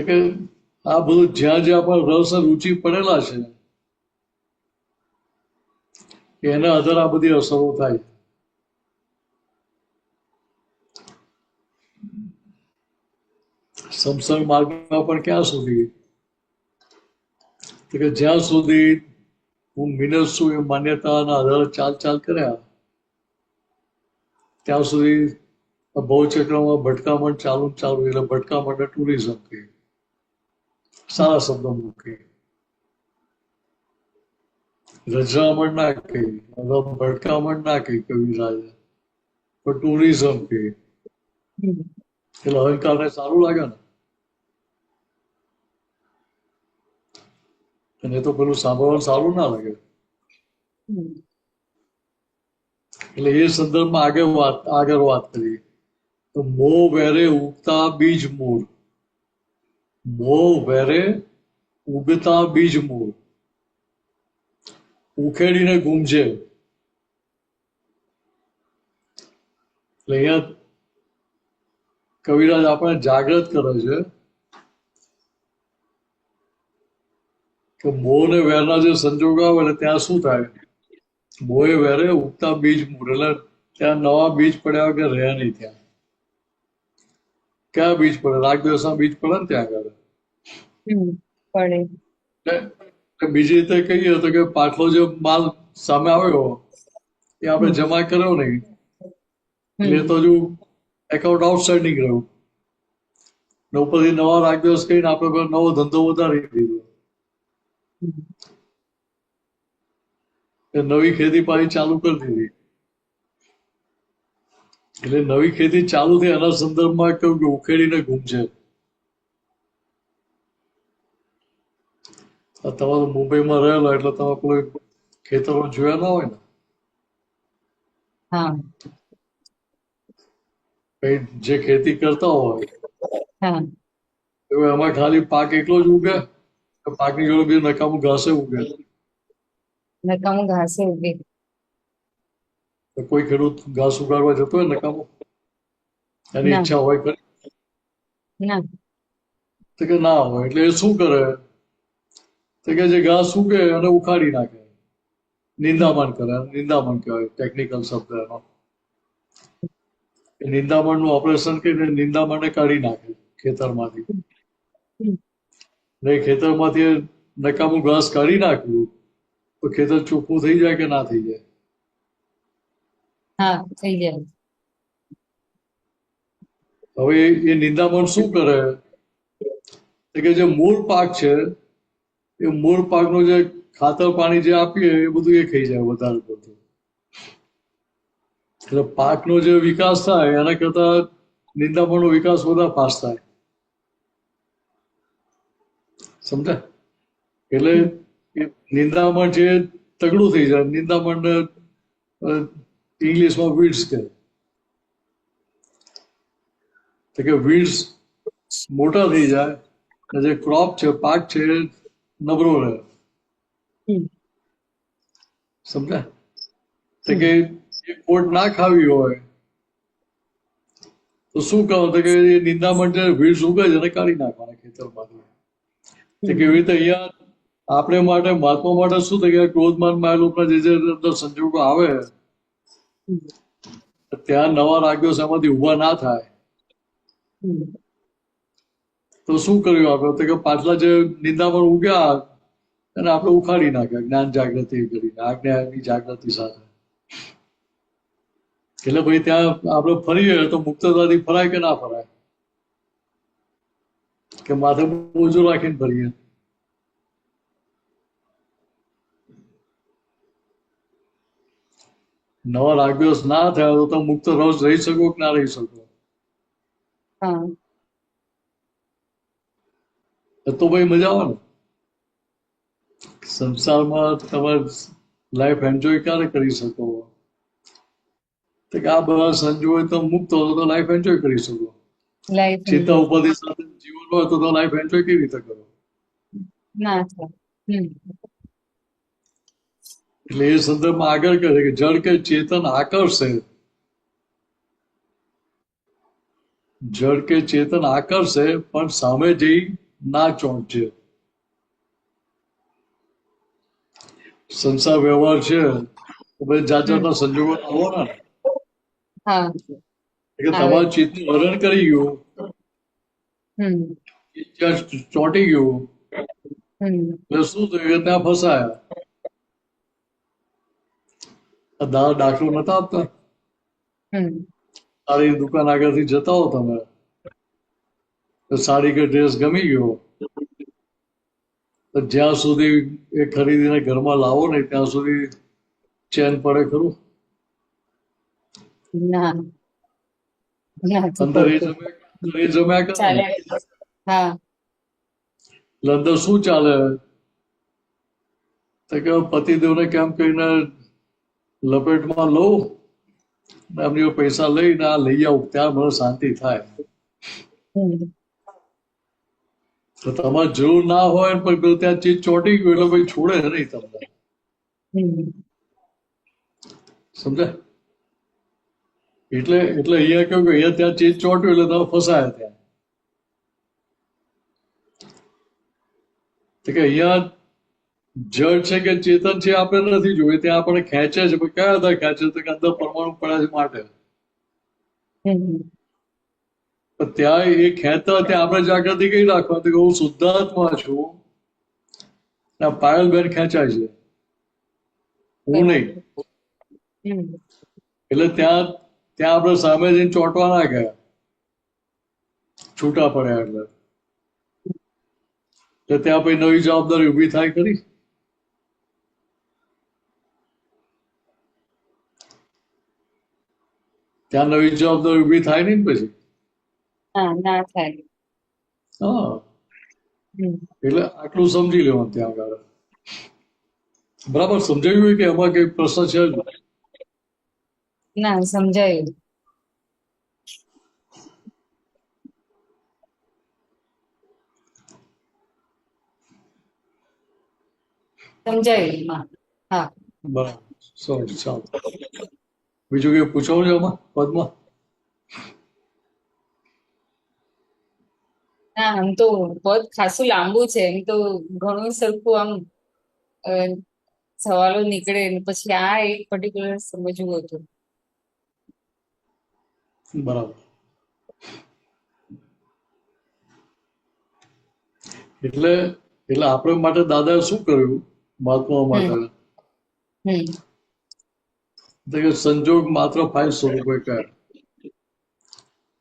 કે આ બધું જ્યાં જ્યાં પણ રસ અને રુચિ પડેલા છે એના આધારે આ બધી અસરો થાય. સમસંગ માર્ગમાં પણ ક્યાં સુધી? તો કે જ્યાં સુધી હું મિનસ છું એ માન્યતાના આધારે ચાલ કર્યા ત્યાં સુધી ભવચક્રમાં ભટકામણ ચાલુ એટલે ભટકામણ ટુરિઝમ કહે, સારા શબ્દો મૂકે. રજરામણ ના કહી, ભટકામણ ના કહી કવિરાજે, પણ ટુરિઝમ કહે. એટલે અહંકારને સારું લાગે ને. અને તો પેલું સાંભળવાનું સારું ના લાગે. એટલે એ સંદર્ભમાં આગળ વાત કરી. તો મોહ વેરે ઉગતા બીજ મૂળ, મોહ વેરે ઉગતા બીજ મૂળ ઉખેડીને ગુમજે. એટલે અહીંયા કવિરાજ આપણે જાગૃત કરે છે કે મોહ ને વેરના જે સંજોગ આવે એટલે ત્યાં શું થાય? મોહે વેરે ઉગતા બીજ મૂળ, એટલે ત્યાં નવા બીજ પડ્યા કે રહે નહીં. ત્યાં કયા બીજ પડે? રાગદ્વેષના બીજ પડે ને ત્યાં આગળ. બીજી રીતે કહીએ તો કે પાછલો જે માલ સામે આવ્યો એ આપણે જમા કર્યો નહીં, એટલે તો હજુ એકાઉન્ટ આઉટસ્ટેન્ડિંગ રહ્યું. ને ઉપરથી નવા રાગદ્વેષ કહીને આપણે નવો ધંધો વધારી દીધો. નવી ખેતી પાછી ચાલુ કરી દીધી. એટલે નવી ખેતી ચાલુ થઈ એના સંદર્ભમાં કહ્યું કે ઉખેડીને ગુમજે. તમારું મુંબઈમાં રહેલો એટલે તમે કોઈ ખેતરો જોયા ના હોય ને. જે ખેતી કરતા હોય એમાં ખાલી પાક એકલો જ ઉગે, પાકની જોડે બીજું નકામું ઘાસે ઉગે. કોઈ ખેડૂત ઘાસ ઉગાડવા જતો હોય નકામું, એની ઈચ્છા હોય ખરી? તો કે ના હોય. એટલે એ શું કરે? તો કે જે ઘાસ ઉગે એને ઉખાડી નાખે, નિંદામણ કરે. નિંદામણ કહેવાય ટેકનિકલ શબ્દ એનો. નિંદામણ નું ઓપરેશન કરીને નિંદામણને કાઢી નાખે ખેતરમાંથી. ને ખેતરમાંથી નકામું ઘાસ કાઢી નાખ્યું તો ખેતર ચોખ્ખું થઈ જાય કે ના થઈ જાય? થઈ જાય. હવે એ નિંદામણ શું કરે? કે જે મૂળ પાક છે એ મૂળ પાકનું જે ખાતર પાણી જે આપીએ એ બધું એ ખાઈ જાય વધારે પડતું. એટલે પાકનો જે વિકાસ થાય એના કરતા નિંદામણનો વિકાસ વધારે ફાસ્ટ થાય. સમજ્યા? એટલે નિંદામણ છે તગડું થઈ જાય. નિંદામણ ઇંગ્લિશમાં વીડ્સ કહે. તો કે વીડ્સ મોટા થઈ જાય, જે ક્રોપ છે, પાક છે, નબળો રહે. સમજ્યા? તો કે એ ખોટ ના ખાવી હોય તો શું કહો? તો કે નિંદામણ જે વીડ્સ ઉગે છે એને કાઢી નાખવાના ખેતરમાંથી. તો કેવી રીતે અહીંયા આપણે માટે, મહાત્મા માટે શું થઈ ગયા? ક્રોધમાન માયાલોભના જે અંદર સંજોગો આવે ત્યાં નવા રાગ્યો એમાંથી ઉભા ના થાય. તો શું કર્યું આપણે? તો કે પાછલા જે નિંદામણ ઉગ્યા એને આપણે ઉખાડી નાખ્યા જ્ઞાન જાગૃતિ કરીને, આજ્ઞાની જાગૃતિ સાથે. એટલે ભાઈ ત્યાં આપણે ફરીએ તો મુક્તતાથી ફરાય કે ના ફરાય? કે માથે બોજો રાખીને ફરીએ? નવા રાગદ્વેષ ના થયા તો તમે મુક્ત રોજ રહી શકો કે ના રહી શકો? તો ભાઈ મજા આવે ને. સંસારમાં તમારે લાઈફ એન્જોય ક્યારે કરી શકો? તો કે આ બધા સંજોગો તમે મુક્ત હો તો લાઈફ એન્જોય કરી શકો. ચિંતા ઉપાધિ સાથે જીવન હોય તો લાઈફ એન્જોય કેવી રીતે કરો? ના થાય. એટલે એ સંદર્ભમાં આગળ કહે કે જળ કે ચેતન આકર્ષે, જળ કે ચેતન આકર્ષે પણ સામે જઈ ના ચોંટજે. સંસાર વ્યવહાર છે તો ભાઈ જાત જાતના સંજોગો આવવાના ને. કે તમારું ચિત્તનું હરણ કરી ગયું, જ્યાં ચોંટી ગયું એટલે શું થયું? ત્યાં ફસાયા. દાખલો નતા આપતા? સારી દુકાન આગળથી જતા હો તમે, સાડી કે ડ્રેસ ગમી ગયો, તો જ્યાં સુધી એ ખરીદીને ઘરમાં લાવો ને ત્યાં સુધી ચેન પડે ખરું? અંદર એ જમ્યા કરે. અંદર શું ચાલે? તો કે પતિદેવને કેમ કહીને લપેટમાં લઉં, એમની પૈસા લઈને આ લઈ આવું, ત્યાં મને શાંતિ થાય. તો તમારે જરૂર ના હોય પણ પેલું ત્યાં ચીજ ચોંટી ગયું એટલે ભાઈ છોડે નહીં તમને. સમજાય? એટલે અહીંયા કેવું કે અહીંયા ત્યાં ચીજ ચોંટ્યું એટલે તમે ફસાયા ત્યાં. તો કે અહીંયા જળ છે કે ચેતન છે આપણે નથી જોયું, ત્યાં આપણને ખેંચે છે. કયા આધાર ખેંચે? તો કે અંદર પરમાણુ પડ્યા છે માટે. ત્યાં એ ખેંચતા ત્યાં આપણે જાગૃતિ કઈ રાખવા? તો કે હું શુદ્ધાત્મા છું, પાયલબેન ખેંચાય છે, હું નહીં. એટલે ત્યાં આપણે સામે જઈને ચોંટવા ના ગયા, છૂટા પડ્યા એટલે ત્યાં પછી નવી જવાબદારી ઉભી થાય ખરી? ત્યાં નવી જવાબદારી ઉભી થાય નહીં પછી. ના થાય. હા, એટલે આટલું સમજી લેવાનું ત્યાં આગળ. બરાબર સમજાયું હોય કે એમાં કઈ પ્રશ્ન છે? ના, સમજાયું. સમજાયું. હા, બરાબર. સરસ, ચાલો. બીજું કઈ પૂછવું છે આમાં પદમાં? ના, આમ તો પદ ખાસું લાંબુ છે. એમ તો ઘણું સરખું આમ સવાલો નીકળે, પછી આ એક પર્ટિક્યુલર સમજવું હતું. બરાબર. એટલે આપણે માટે દાદાએ શું કર્યું? મહાત્માઓ માટે સંજોગ માત્ર ફાઇલ સ્વરૂપે કહે.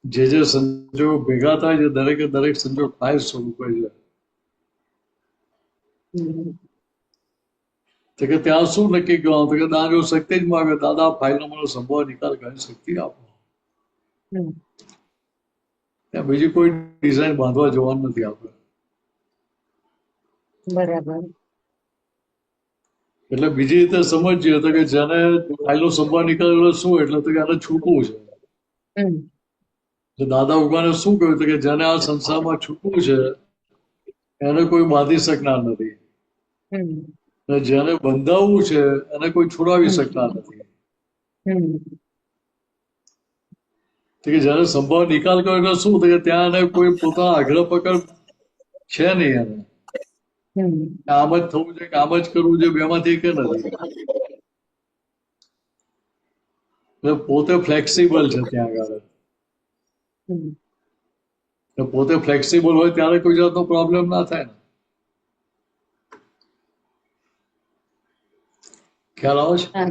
જે સંજોગ ભેગા થાય છે દરેકે દરેક સંજોગ ફાઇલ સ્વરૂપે છે. તો કે ત્યાં શું નક્કી કરવાનું? તો કે દાન જો શક્તિ જ માગે, દાદા ફાઇલનો મને સંભાવ નિકાલ કરી શક્તિ આપો. હમ. ત્યાં બીજી કોઈ ડિઝાઇન બાંધવા જવાનું નથી આપણે. બરાબર. એટલે બીજી રીતે સમજીએ તો કે જેને ફાઇલનો સંભાવ નિકાલ એટલે શું, એટલે તો કે આને છૂટવું છે. હમ. એટલે દાદા ભગવાને શું કહ્યું? તો કે જેને આ સંસારમાં છૂટવું છે એને કોઈ બાંધી શકનાર નથી, હમ. અને જેને બંધાવવું છે એને કોઈ છોડાવી શકનાર નથી. હમ. તો કે જયારે સંભાવ નિકાલ કર્યો એટલે શું? તો કે ત્યાં એને કોઈ પોતાના આગ્રહ પકડ છે નહીં. એને હમ. આમ જ થવું છે કે આમ જ કરવું છે, બેમાંથી કે નથી. એટલે પોતે ફ્લેક્સિબલ છે ત્યાં આગળ. હમ. એટલે પોતે ફ્લેક્સિબલ હોય ત્યારે કોઈ જાતનો પ્રોબ્લેમ ના થાય ને. ખ્યાલ આવે છે? હા,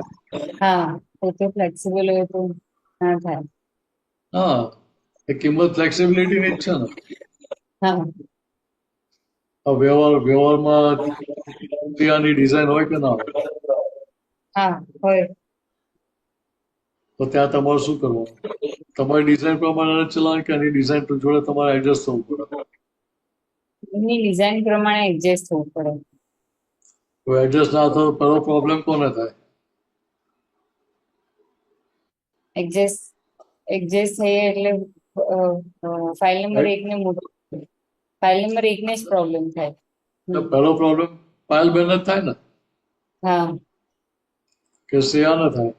હા, પોતે ફ્લેક્સિબલ હોય તો ના થાય. હા, એ કિંમત ફ્લેક્સિબિલિટીની જ છે ને. હા. આ વ્યવહારમાં ક્રિયાની ડિઝાઇન હોય કે ના હોય? હા, હોય. તો ત્યાં તમારે શું કરવાનું? તમારી ડિઝાઇન પ્રમાણે ચલાવવાનું કે એની ડિઝાઇન જોડે તમારે એડજસ્ટ થવું પડે? એમની ડિઝાઇન પ્રમાણે એડજસ્ટ થવું પડે. તો એડજસ્ટ ના થયો પહેલો પ્રોબ્લેમ કોને થાય? એડજસ્ટ થઈએ એટલે ફાઇલ નંબર 1 ને ફાઇલ નંબર 1 ને જ પ્રોબ્લેમ થાય. પહેલો પ્રોબ્લેમ પાયલબેન જ થાય ને, હા. કે શ્રેયા ન થાય?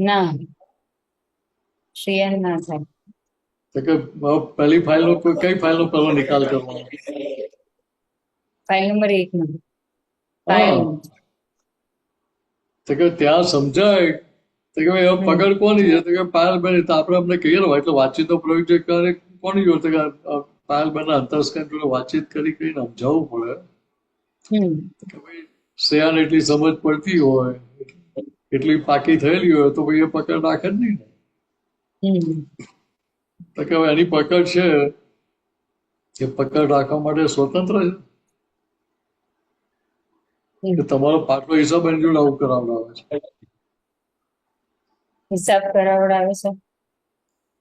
ના, શ્રેયા ના થાય. તો કે પહેલી ફાઇલનો કઈ ફાઇલનો પહેલો નિકાલ કરવાનો? ફાઇલ નંબર 1 નો. હા, તો કે ત્યાં સમજાય તો કે ભાઈ હવે પકડ કોની છે? તો કે પાયલબેન. તો આપણે અમને કહીએ ને, એટલે વાતચીતનો પ્રયોગ જે કરે કોની જોડે? તો કે પાયલબેનના અંતસ્કન જોડે વાતચીત કરીને સમજાવવું પડે કે ભાઈ શ્રેયાને એટલી સમજ પડતી હોય, એટલી પાકી થયેલી હોય તો ભાઈ એ પકડ રાખે જ નહીં ને. તો કે હવે એની પકડ છે એ પકડ રાખવા માટે સ્વતંત્ર છે કે તમારો પાટલો હિસાબ એની જોડે આવું કરાવડાવે છે? હિસાબ કરાવડાવે છે.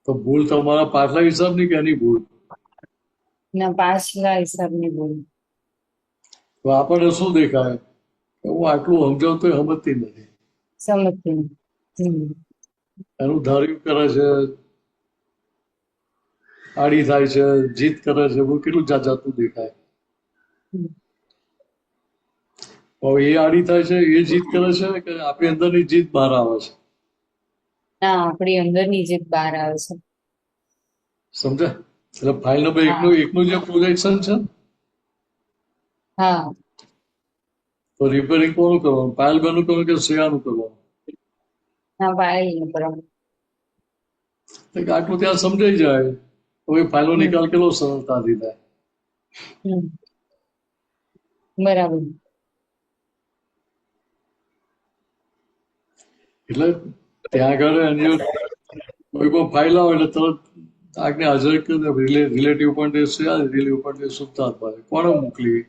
તો ભૂલ તમારા પાછલા હિસાબની કે એની ભૂલ? ના, પાછલા હિસાબની ભૂલ. તો આપણને શું દેખાય કે હું આટલું સમજાવું તો સમજતી નથી, સમજતી નથી. એનું ધાર્યું કરે છે, આડી થાય છે, જીત કરે છે, બહુ કેટલું જાત જાતનું દેખાય. હવે એ આડી થાય છે, એ જીત કરે છે કે આપણી અંદરની જીત બહાર આવે છે? ના, આપણી અંદરની જીત બહાર આવે છે. સમજે? એટલે ફાઇલ નંબર એકનું જે પ્રોજેક્શન છે હા. તો રિપેરિંગ કોનું કરવાનું? પાયલબેનનું કરવાનું કે શ્રેયાનું કરવાનું? ના, ફાઇલ નંબર. આટલું ત્યાં સમજાઈ જાય તો એ ફાઇલો નિકાલ કેટલો સરળતાથી થાય. બરાબર. એટલે ત્યાં આગળ એની કોઈ પણ ફાઇલ આવે એટલે તરત આજ્ઞા હાજર કરી રિલેટિવ પોઈન્ટ રિલેટિવ પોઈન્ટ શુભતાર્થ ભાઈ કોણે મોકલી?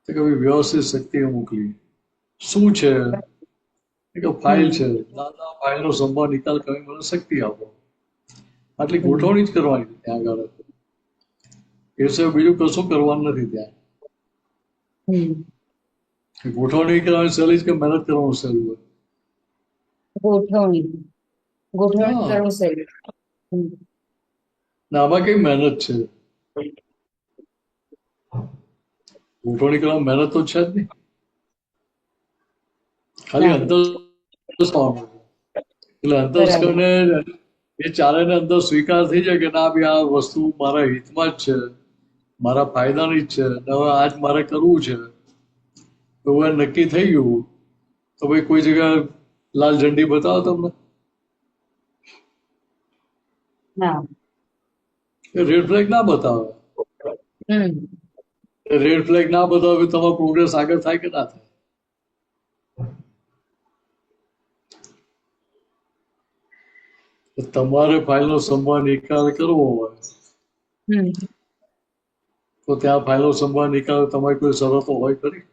તો કે ભાઈ વ્યવસ્થિત શક્તિએ મોકલી. શું છે? કે ફાઇલ છે. દાદા ફાઇલનો સંભાવ નિકાલ કરી મને શક્તિ આપો. આટલી ગોઠવણી જ કરવાની ત્યાં આગળ. એ સિવાય બીજું કશું કરવાનું નથી ત્યાં. ગોઠવણી કરવાની સહેલી કે મહેનત કરવાનું સહેલું હોય? ગોઠવણી કરવું સહેલું. આમાં કઈ મહેનત છે? ગોઠવણી કરવામાં મહેનત તો છે જ નહીં. ખાલી અંતસ્કરણ. એટલે અંતસ્કરણને એ ચારેને અંદર સ્વીકાર થઈ જાય કે ના ભાઈ આ વસ્તુ મારા હિતમાં જ છે, મારા ફાયદાની જ છે, હવે આજ મારે કરવું છે. તો હવે નક્કી થઈ ગયું તો ભાઈ કોઈ જગ્યાએ લાલ ઝંડી બતાવો તમને? રેડ ફ્લેગ ના બતાવે. રેડ ફ્લેગ ના બતાવે તમારો પ્રોગ્રેસ આગળ થાય કે ના થાય? તમારે ફાઇલનો સંભાવ નિકાલ કરવો હોય તો ત્યાં ફાઇલનો સંભાવ નિકાલ તમારી કોઈ શરતો હોય ખરી?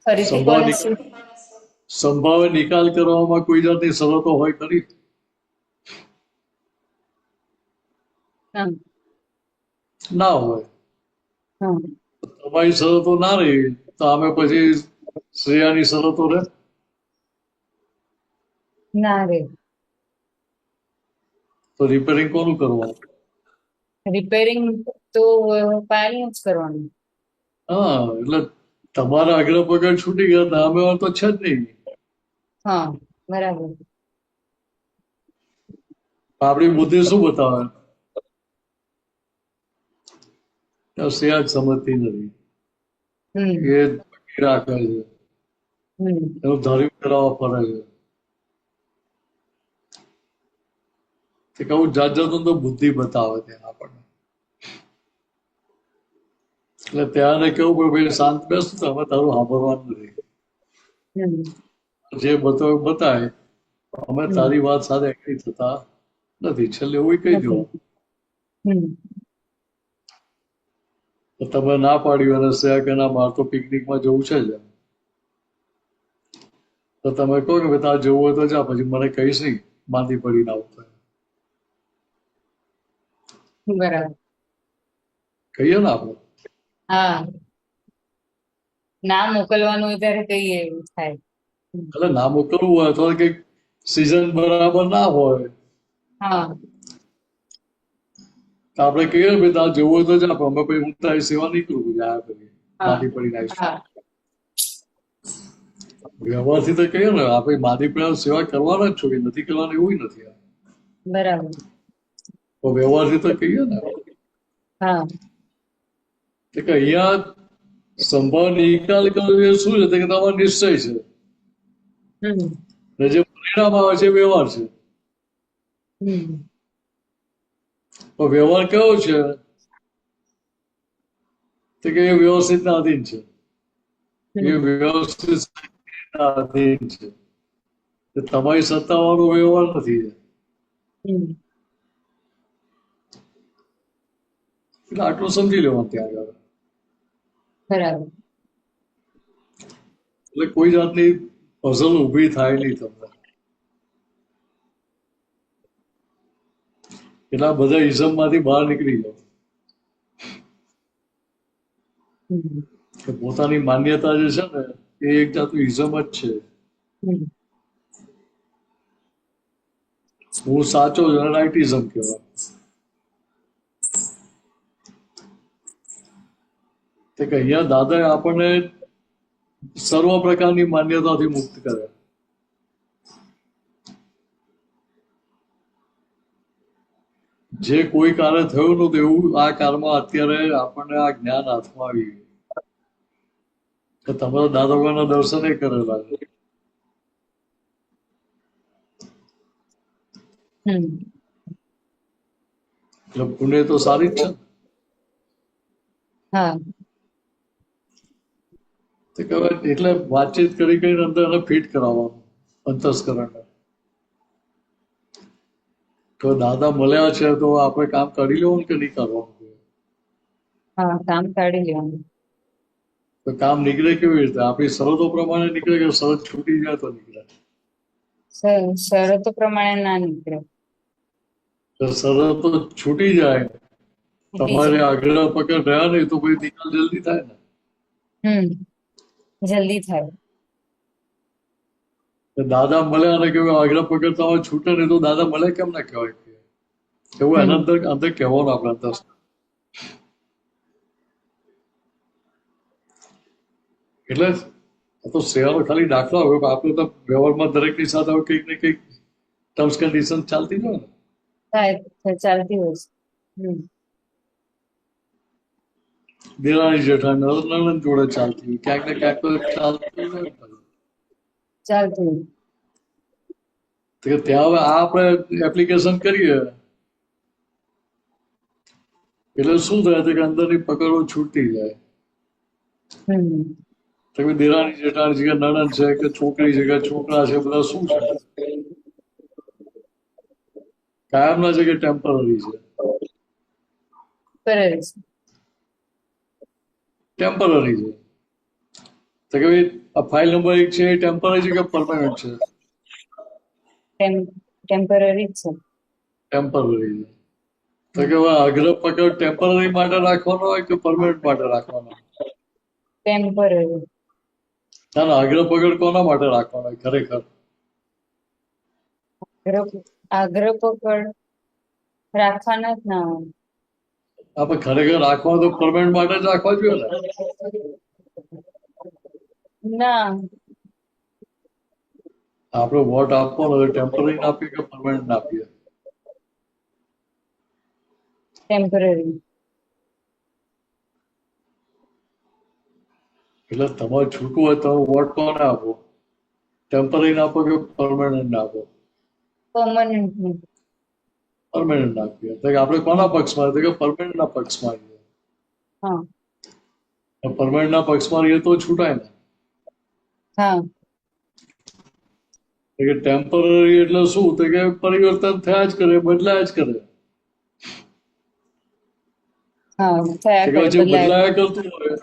ફરીથી કોને શું? સંભાવે નિકાલ કરવામાં કોઈ જાતની શરતો હોય ખરી? હા ના હોય. હા તમારી શરતો ના રહી તો આમે પછી શ્રેયાની શરતો રહે. ના રે. તો રિપેરિંગ કોનું કરવાનું? રિપેરિંગ તો પાયલનું જ કરવાનું. હા, એટલે તમારા આગળ પગડ છૂટી ગયા સામે વાળો તો છે જ નહીં. હા બરાબર. આપણી બુદ્ધિ શું બતાવે? શ્રેયા જ સમજતી નથી. હમ એ રાખે છે, હમ એનું ધાર્યું કરાવવા ફરે છે. તે કહું જાત જાતનું તો બુદ્ધિ બતાવે ત્યાં આપણને. એટલે ત્યાંને કેવું કે ભાઈ શાંત બેસતું તો અમે તારું સાંભળવાનું નથી. હમ જે બતાવે બતાય, અમે તારી વાત સાથે એગ્રી થતા નથી. છેલ્લે એવું કહી દો હમ તો તમે ના પાડ્યું અને શ્રેયા કે ના મારે તો પિકનિકમાં જવું છે જ, તો તમે કહો કે ભાઈ તારે જવું હોય તો જા, પછી મને કહીશ નહીં માંદી પડીને આવતા. બરાબર. કહીએ ને આપણે. હા ના મોકલવાનું હોય ત્યારે કહીએ એવું થાય. એટલે ના મોકલવું હોય અથવા કંઈક સિઝન બરાબર ના હોય હા તો આપણે કહીએ ને ભાઈ તારે જવું હોય તો જા, પણ અમે પછી હું તારી સેવા નહીં કરું પછી આયા પછી હા માંદી પડીને આવીશ. હા વ્યવહારથી તો કહીએ ને આપણે માંદી પડ્યા સેવા કરવાના જ છો, કે નથી કરવાની એવું નથી. બરાબર. તો વ્યવહારથી તો કહીએ ને હા કે અહીંયા સંભાવ નિકાલ કરવો એ શું છે કે તમારો નિશ્ચય છે, હમ ને જે પરિણામ આવે છે એ વ્યવહાર છે. હમ તો વ્યવહાર કેવો છે તો કે એ વ્યવસ્થિતના અધીન છે, એ વ્યવસ્થિત અધીન છે. તમારી સત્તાવાળો વ્યવહાર નથી. હમ એટલે આટલું સમજી લેવાનું ત્યાં આગળ. બરાબર. એટલે કોઈ જાતની પઝલ ઊભી થાય નહીં તમને. એટલા બધા ઇઝમમાંથી બહાર નીકળી જાઓ હમ કે પોતાની માન્યતા જે છે ને એ એક જાતનું ઇઝમ જ છે. હમ હું સાચો છું અને રાઇટિઝમ કહેવાય. કે અહીંયા દાદાએ આપણને સર્વ પ્રકારની માન્યતાથી મુક્ત કર્યા. જે કોઈ કાર્ય થયું નતું એવું આ કાળમાં અત્યારે આપણને આ જ્ઞાન હાથમાં આવી ગયું કે તમે તો દાદા ભગવાનના દર્શને કરેલા છે. હમ એટલે પુણ્ય તો સારી જ છે ને. હા તો કહેવાય એટલે વાતચીત કરી કરીને અંદર એને ફિટ કરાવવાનું અંતસ્કરણને. તો દાદા મળ્યા છે તો આપણે કામ કરી લેવાનું કે નહીં કરવાનું? હા કામ કાઢી લેવાનું. તો કામ નીકળે કેવી રીતે? આપણી શરતો પ્રમાણે નીકળે કે શરત છૂટી જાય તો નીકળે? શરતો પ્રમાણે ના નીકળે. તો શરતો છૂટી જાય, તમારે આગળ પકડ રહ્યા નહીં તો પછી નિકાલ જલ્દી થાય ને. જલ્દી થાય. દાદા મળ્યા અને કેવું આગળ પકડ તમારે છૂટે નહીં તો દાદા મળે કેમ ના કહેવાય? એવું એના અંદર કહેવાનું આપણે અંદર. એટલે તો સેવાનો ખાલી દાખલો હોય, આપણે તો વ્યવહારમાં દરેકની સાથે કંઈક ને કંઈક ટર્મ્સ કન્ડિશન ચાલતી જ હોય ને. ચાલતી હોય છે. દેરાણી જેઠાણી નણંદ જોડે ચાલતી હોય, ક્યાંક ને ક્યાંક તો ચાલતી હોય. ચાલતું હોય. તો ત્યાં હવે આ આપણે એપ્લિકેશન કરીએ એટલે શું થાય કે અંદરની પકડો છૂટતી જાય. તમે દેરાણી જેઠાણી છે કે નણંદ છે કે છોકરી છે કે છોકરા છે, બધા શું છે? કાયમના છે કે ટેમ્પરરી છે? ટેમ્પરરી છે. તો કે ભાઈ આ ફાઇલ નંબર 1 છે એ ટેમ્પરરી છે કે પરમાનન્ટ છે? ટેમ્પરરી છે. ટેમ્પરરી છે. તો કે હવે આગ્રહ પકડ ટેમ્પરરી માટે રાખવાનો હોય કે પરમાનન્ટ માટે રાખવાનો? ટેમ્પરરી. ના ના, આગ્રહ પકડ કોના માટે રાખવાનો હોય ખરેખર? આગ્રહ પકડ રાખવાના જ ના હોય. આપણે ખરેખર રાખવા તો પરમાનન્ટ માટે જ રાખવા જોઈએ ને? ના, આપણે વોટ આપવાનો હોય ટેમ્પરરી આપીએ કે પરમાનન્ટ આપીએ? ટેમ્પરરી. એટલે તમારે છૂટું હોય તો વોટ કોને આપો? ટેમ્પરરી આપો કે પરમાનન્ટ આપો? પરમનન્ટ. પરમાનન્ટ આપીએ. તો કે આપણે કોના પક્ષમાં? તો કે પરમાનન્ટ ના પક્ષમાં રહીએ. હા. પરમાનન્ટ ના પક્ષમાં રહીએ તો છૂટાય ને? હા. તો કે ટેમ્પરરી એટલે શું? તો કે પરિવર્તન થયા જ કરે, બદલાયા જ કરે. હા, થયા તો કરે, કે જે બદલાયા બદલાયા કરતું હોય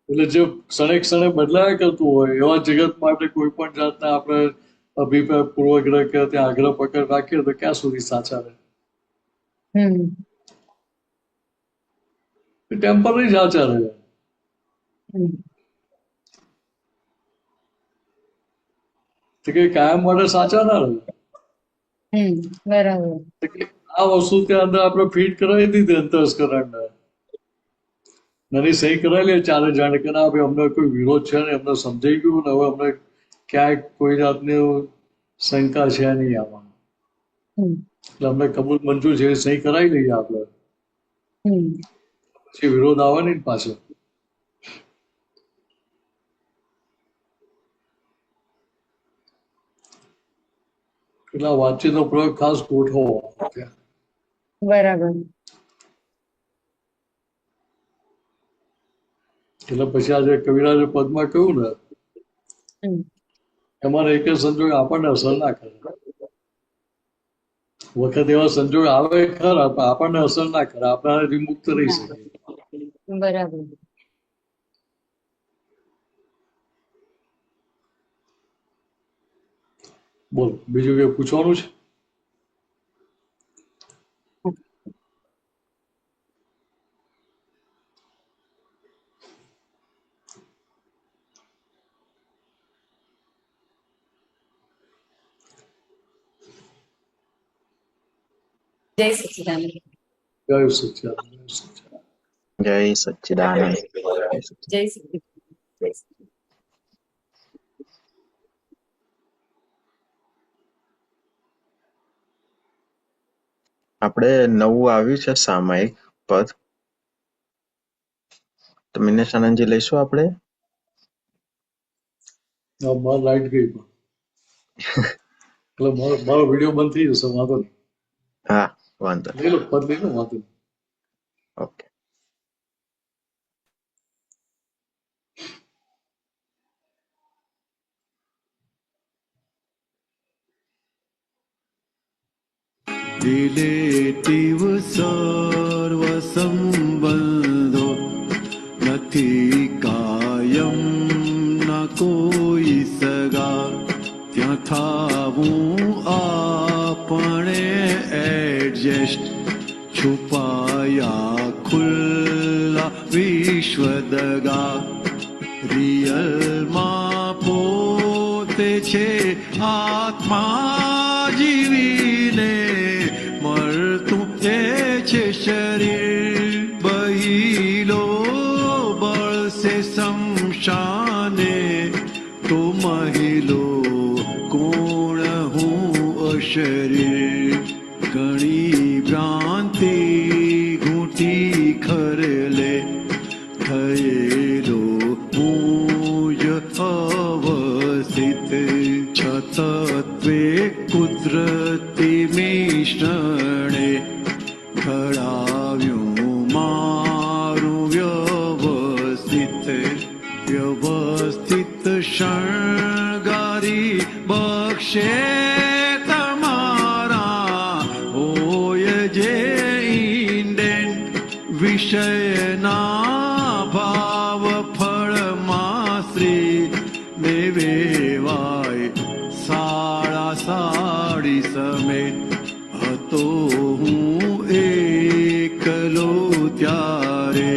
એટલે જે ક્ષણે ક્ષણે બદલાયા કરતું હોય એવા જગત માટે કોઈ પણ જાતના આપણે અભિપ્રાય પૂર્વગ્રહ કે ત્યાં આગ્રહ પકડ રાખીએ તો ક્યાં સુધી સાચા રહે? ટેમ્પરરી સાચા રહે. તો કે કાયમ માટે સાચા ના રહે. બરાબર. તો કે આ વસ્તુ ત્યાં અંદર આપણે ફીટ કરાવી દીધી અંતસ્કરણને. નાની સહી કરાવી લે ચારે જાણે કે ના ભાઈ અમને કોઈ વિરોધ છે ને, એમને સમજાઈ ગયું ને, હવે અમને ક્યાંય કોઈ જાતની શંકા છે નહીં આમાં, એટલે અમને કબૂલ મંજૂર છે, સહી કરાવી લઈએ આપણે. પછી વિરોધ આવે નહીં પાછો. એટલે આ વાતચીતનો પ્રયોગ ખાસ ગોઠવો ત્યાં. બરાબર. એટલે પછી આજે કવિરાજે પદમાં કહ્યું ને, એમાં એક સંજોગ આપણને અસર ના કરે. વખત એવા સંજોગ આવે ખરા પણ આપણને અસર ના કરે, આપણે આનાથી મુક્ત રહી શકીએ. બરાબર. બોલ, બીજું કઈ પૂછવાનું છે? જય સચ્ચિદાનંદ. જય સચ્ચિદાનંદ. જય સચ્ચિદાનંદ. જય સચ્ચિદાનંદ. આપણે નવું આવ્યું છે સામાયિક પદ, તો મિનેશ આનંદજી લઈશું આપણે? મારી લાઈટ ગઈ પણ એટલે મારો વિડીયો બંધ થઈ જશે, વાંધો નહીં. હા, વાંધો લઈ લો પદ, લઈ લો, વાંધો નહીં. ઓકે. રિલેટિવ સર્વ સંબંધો નથી કાયમ ના કોઈ સગા, ત્યાં થાવું આપણે એડજસ્ટ, છુપાયા ખુલ્લા વિશ્વદગા, રિયલમાં પોતે છે આત્મા જીવીને મળતું એ છે શરીર, બહિલો બળશે શમશાને તો મહિલો કોણ હું અશરીર, ઘણી ભ્રાંતિ ઘૂંટી ખરલે થયેલો હું જ અવસ્થિત, છતત્વે કુદરતી મિશ્રણે ઘડાવ્યું મારું વ્યવસ્થિત, વ્યવસ્થિત શણગારી બક્ષે તમારા હોય જે ઇન્ડેન, વિષયના ભાવ ફળમાં શ્રી સાડી સમેત હતો હું એકલો ત્યારે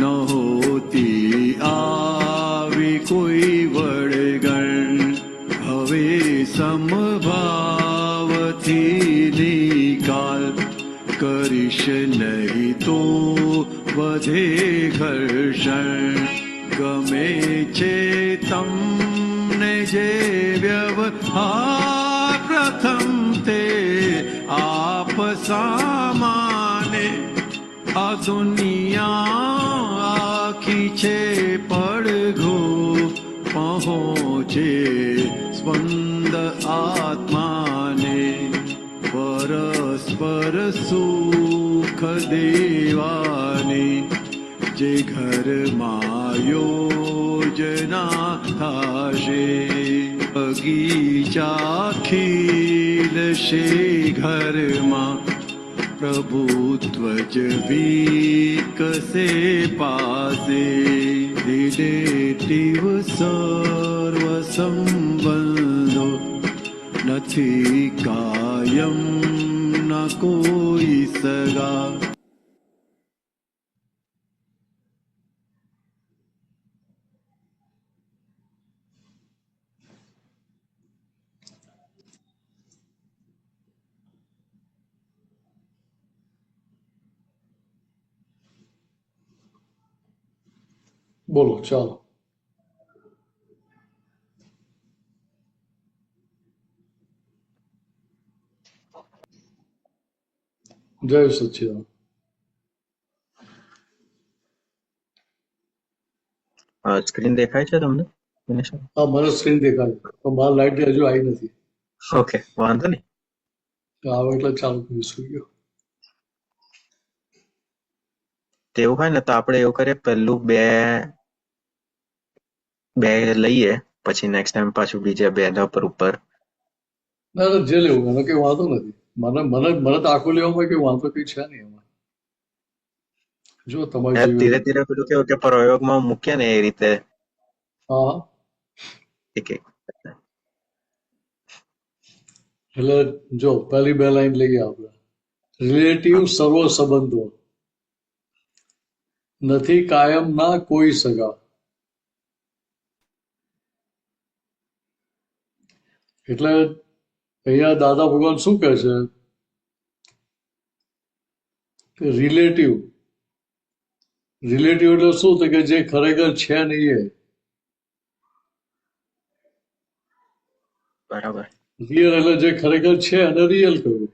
નહોતી આવી કોઈ વળગણ હવે સમભાવથી નિકાલ કરીશ નહીં તો વધે ઘર્ષણ ગમે છે તમને જે વ્યવહાર પ્રથમ તે આપ સામાને આ દુનિયા આખી છે પડઘો પહોંચે સ્પંદ આત્માને પરસ્પર સુખ દેવાની જે ઘરમાં યોજના થાશે બગીચા ખીલશે ઘરમાં પ્રભુત્વ જ વિકસે પાસે રિલેટિવ સર્વ સંબંધો નથી કાયમ ના કોઈ સગા બોલો ચાલો. જય સચ્ચિદાનંદ. સ્ક્રીન દેખાય છે તમને દિનેશ? હા મને સ્ક્રીન દેખાય પણ મારા લાઈટ હજુ આવી નથી. ઓકે, વાંધો નહીં. આવે એટલે ચાલુ કરીશું. ગયો તેવું હોય ને તો આપણે એવું કરીએ, પહેલું બે લઈએ, પછી નેક્સ્ટ ટાઈમ પાછું બીજા બે ઉપર ઉપર. ના ના, જે લેવું મને કઈ વાંધો નથી. મને મને મને તો આખું લેવામાં કઈ વાંધો કઈ છે નહીં એમાં. જો તમારી જેવી ધીરે ધીરે પેલું કેવું કે પ્રયોગમાં મૂકીએ ને એ રીતે હા એક એક. એટલે જો પહેલી બે લાઈન લઈએ આપણે. રિલેટિવ સર્વ સંબંધો નથી કાયમના કોઈ સગા. એટલે અહીંયા દાદા ભગવાન શું કહે છે કે રિલેટિવ એટલે શું તો કે જે ખરેખર છે નહીં એ. બરાબર. રિયલ એટલે જે ખરેખર છે અને રિયલ કહ્યું.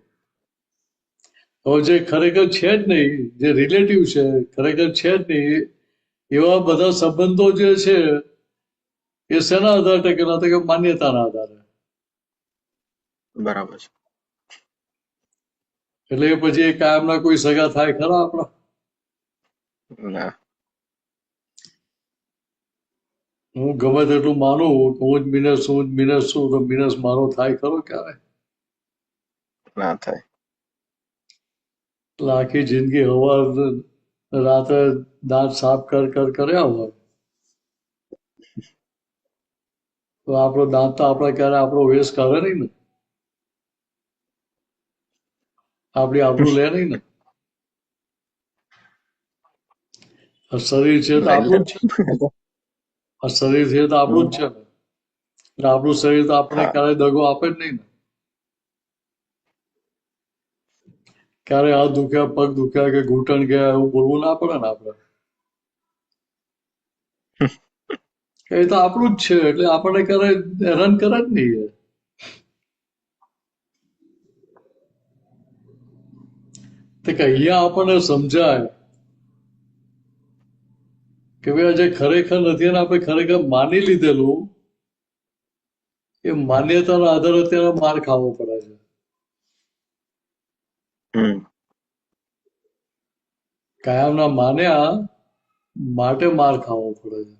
હવે જે ખરેખર છે જ નહીં, જે રિલેટિવ છે, ખરેખર છે જ નહીં, એવા બધા સંબંધો જે છે એ શેના આધારે ટકેલા? તો કે માન્યતાના આધારે. બરાબર છે. એટલે એ પછી એ કાયમના કોઈ સગા થાય ખરા આપણા? ના. હું ગમે તેટલું માનું કે હું જ મિનસ છું તો મિનસ મારો થાય ખરો ક્યારે? ના થાય. એટલે આખી જિંદગી હવાર રાતે દાંત સાફ કર્યા હોય તો આપણો દાંત તો આપણે ક્યારે આપણો વેશ કરે નહીં ને, આપણી આબરૂ લે નહીં ને. આ શરીર છે તો આપણું જ છે. આ શરીર છે તો આપણું જ છે ને. એટલે આપણું શરીર તો આપણે ક્યારે દગો આપે જ નહીં ને. ક્યારે હાથ દુખ્યા, પગ દુખ્યા કે ઘૂંટણ ગયા એવું બોલવું ના પડે ને આપણે. એ તો આપણું જ છે એટલે આપણને ક્યારે હેરાન કરે જ નહીં. તો કે અહીંયા આપણને સમજાય કે ભાઈ જે ખરેખર નથી અને આપણે ખરેખર માની લીધેલું એ માન્યતાના આધારે અત્યારે માર ખાવો પડે છે. કાયમના માન્યા માટે માર ખાવો પડે છે.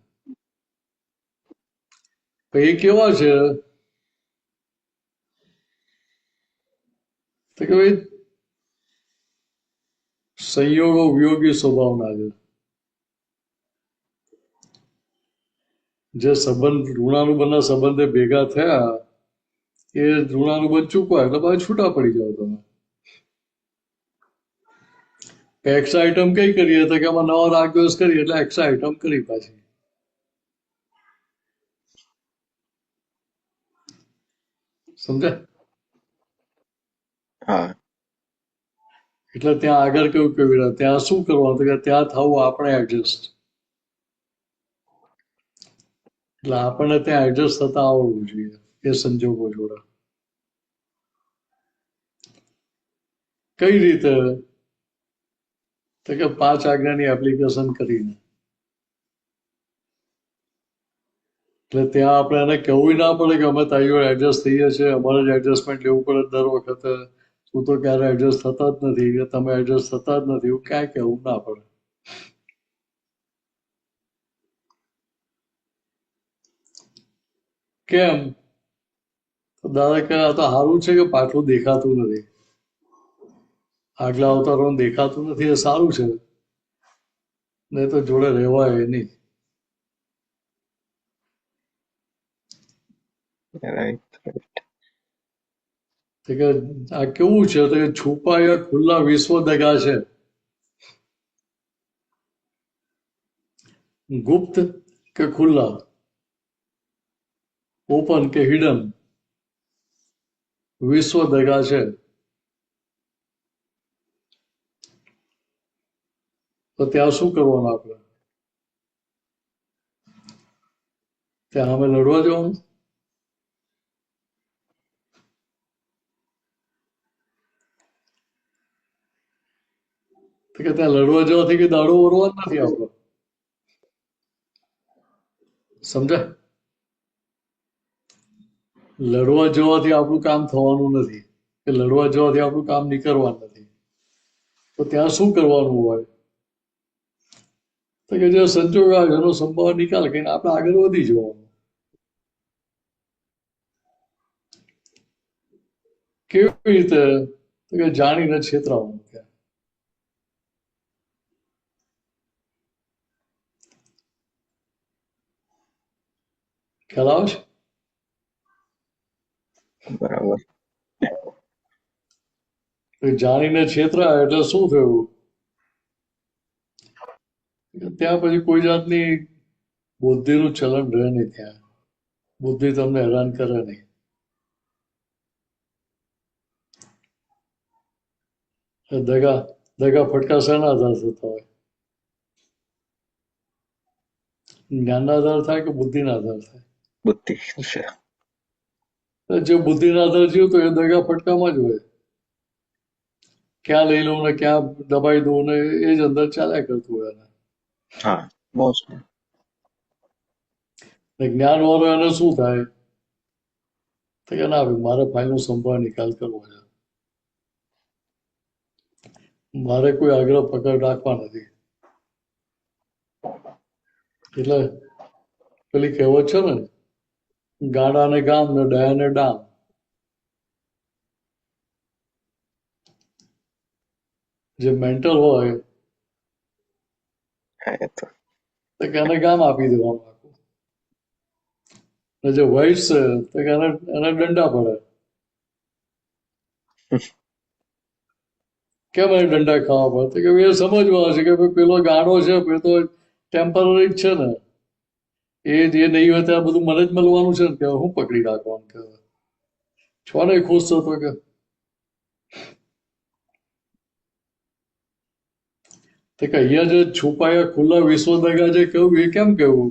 એ કેવા છે તો કે ભાઈ સંયોગો વિયોગી સ્વભાવના છે. જે સંબંધ ઋણાનુબંધના સંબંધે ભેગા થયા એ ઋણાનું બંધ ચૂકવાય એટલે પાછા છૂટા પડી જાઓ તમે. એક્સ્ટ્રા આઈટમ કઈ કરીએ તો કે આમાં નવા રાગ દિવસ કરીએ એટલે એક્સ્ટ્રા આઈટમ કરી પાછી. સમજ્યા? હા એટલે ત્યાં આગળ કેવું કેવી રીતે ત્યાં શું કરવાનું તો કે ત્યાં થવું આપણે એડજસ્ટ. એટલે આપણને ત્યાં એડજસ્ટ થતા આવડવું જોઈએ એ સંજોગો જોડે. કઈ રીતે તો કે 5 આજ્ઞાની એપ્લિકેશન કરીને. એટલે ત્યાં આપણે એને કહેવું ના પડે કે અમે તારીઓ એડજસ્ટ થઈએ છીએ, અમારે જ એડજસ્ટમેન્ટ લેવું પડે દર વખતે. તું તો ક્યારે એડજસ્ટ થતા જ નથી કે તમે એડજસ્ટ થતા જ નથી, એવું ક્યાંય કહેવું ના પડે. કેમ? તો દાદા કહે આ તો સારું છે કે પાછું દેખાતું નથી, આગલા અવતારો દેખાતું નથી એ સારું છે, નહીં તો જોડે રહેવાય નહીં. રાઈટ. તો કે આ કેવું છે તો કે છુપાયા ખુલ્લા વિશ્વ દગા છે. ગુપ્ત કે ખુલ્લા, ઓપન કે હિડન, વિશ્વ દગા છે. તો ત્યાં શું કરવાનું આપણે? ત્યાં અમે લડવા જવાનું? તો કે ત્યાં લડવા જવાથી કે દાડો વરવા જ નથી આપણો. સમજ્યા? લડવા જવાથી આપણું કામ થવાનું નથી, કે લડવા જવાથી આપણું કામ નીકળવાનું નથી. તો ત્યાં શું કરવાનું હોય? તો કે જે સંજોગ આવે એનો સંભાવ નિકાલ કરીને આપણે આગળ વધી જવાનું. કેવી રીતે? તો કે જાણીને છેતરાવાનું. ત્યાં ખ્યાલ આવે છે? બરાબર. જાણીને છેતરાય એટલે શું થયું? ત્યાં પછી કોઈ જાતની બુદ્ધિનું ચલણ રહે નહીં. ત્યાં બુદ્ધિ તમને હેરાન કરે નહીં. દગા દગા ફટકા શાના આધાર થતા હોય? જ્ઞાનના આધાર થાય કે બુદ્ધિના આધાર થાય? બુદ્ધિ છે. જે બુદ્ધિના આધાર જીવ તો એ દગા ફટકામાં જ હોય. ક્યાં લઈ લઉં ને ક્યાં દબાઈ દઉં ને એ જ અંદર ચાલ્યા કરતું હોય. હા મોસ્ટ. જ્ઞાન વાળો એને શું થાય તો કે ના ભાઈ મારે ફાઇલનો સંભાળ નિકાલ કરવો છે, મારે કોઈ આગ્રહ પકડ રાખવા નથી. એટલે પેલી કહેવત છે ને, ગાડાને ગામ ને ડાયાને ડામ. જે મેન્ટલ હોય તો કે એને ગામ આપી દેવાનું આખું. જે વાઇટ છે તો કે એને દંડા પડે. કેમ એને દંડા ખાવા પડે? કે એ સમજવા છે કે ભાઈ પેલો ગાડો છે એ તો ટેમ્પરરી જ છે ને, એ જે નહીં હોય ત્યાં બધું મને જ મળવાનું છે ને, કે હું પકડી રાખવાનું કે છો ને ખુશ થતો કે. તો કે અહીંયા જે છુપાયા ખુલ્લા વિશ્વ દગા જે કહ્યું એ કેમ કહેવું?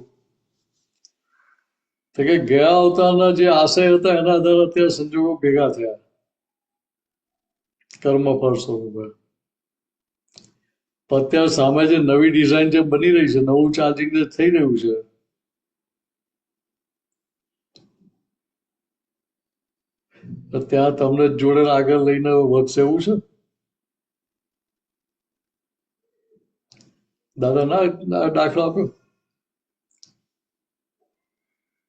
તો કે ગયા અવતારના જે આશય હતા એના આધારે અત્યારે સંજોગો ભેગા થયા કર્મ ફળ સ્વરૂપે. અત્યારે સામે જે નવી ડિઝાઇન જે બની રહી છે, નવું ચાર્જિંગ જે થઈ રહ્યું છે, તો ત્યાં તમને જોડે આગળ લઈને વધશે એવું છે. દાદા ના દાખલો આપ્યો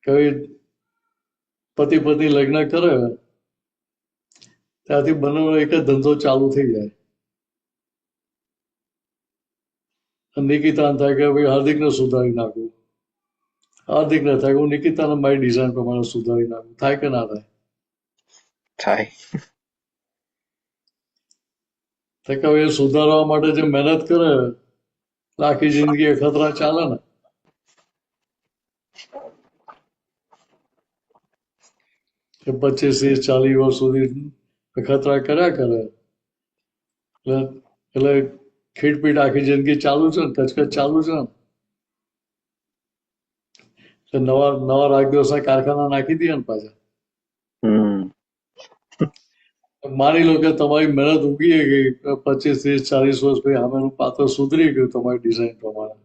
કે પતિ પત્ની લગ્ન કરે ત્યાંથી બંને એક જ ધંધો ચાલુ થઈ જાય. નિકિતા થાય કે ભાઈ હાર્દિકને સુધારી નાખું, હાર્દિકને થાય કે હું નિકિતાને મારી ડિઝાઇન પ્રમાણે સુધારી નાખું. થાય કે ના થાય? થાય. તો કે હવે એ સુધારવા માટે જે મહેનત કરે એટલે આખી જિંદગી અખતરા ચાલે ને. કે 25-40 વર્ષ સુધી અખતરા કર્યા કરે એટલે ખીટપીટ આખી જિંદગી ચાલુ છે ને, કચકચ ચાલુ છે ને. એટલે નવા નવા રાગ દિવસના કારખાના નાખી દઈએ ને પાછા. હમ માની લો કે તમારી મહેનત ઉગી ગઈ 25-30-40 વર્ષ પછી આમેનું પાત્ર સુધરી ગયું તમારી ડિઝાઇન પ્રમાણે,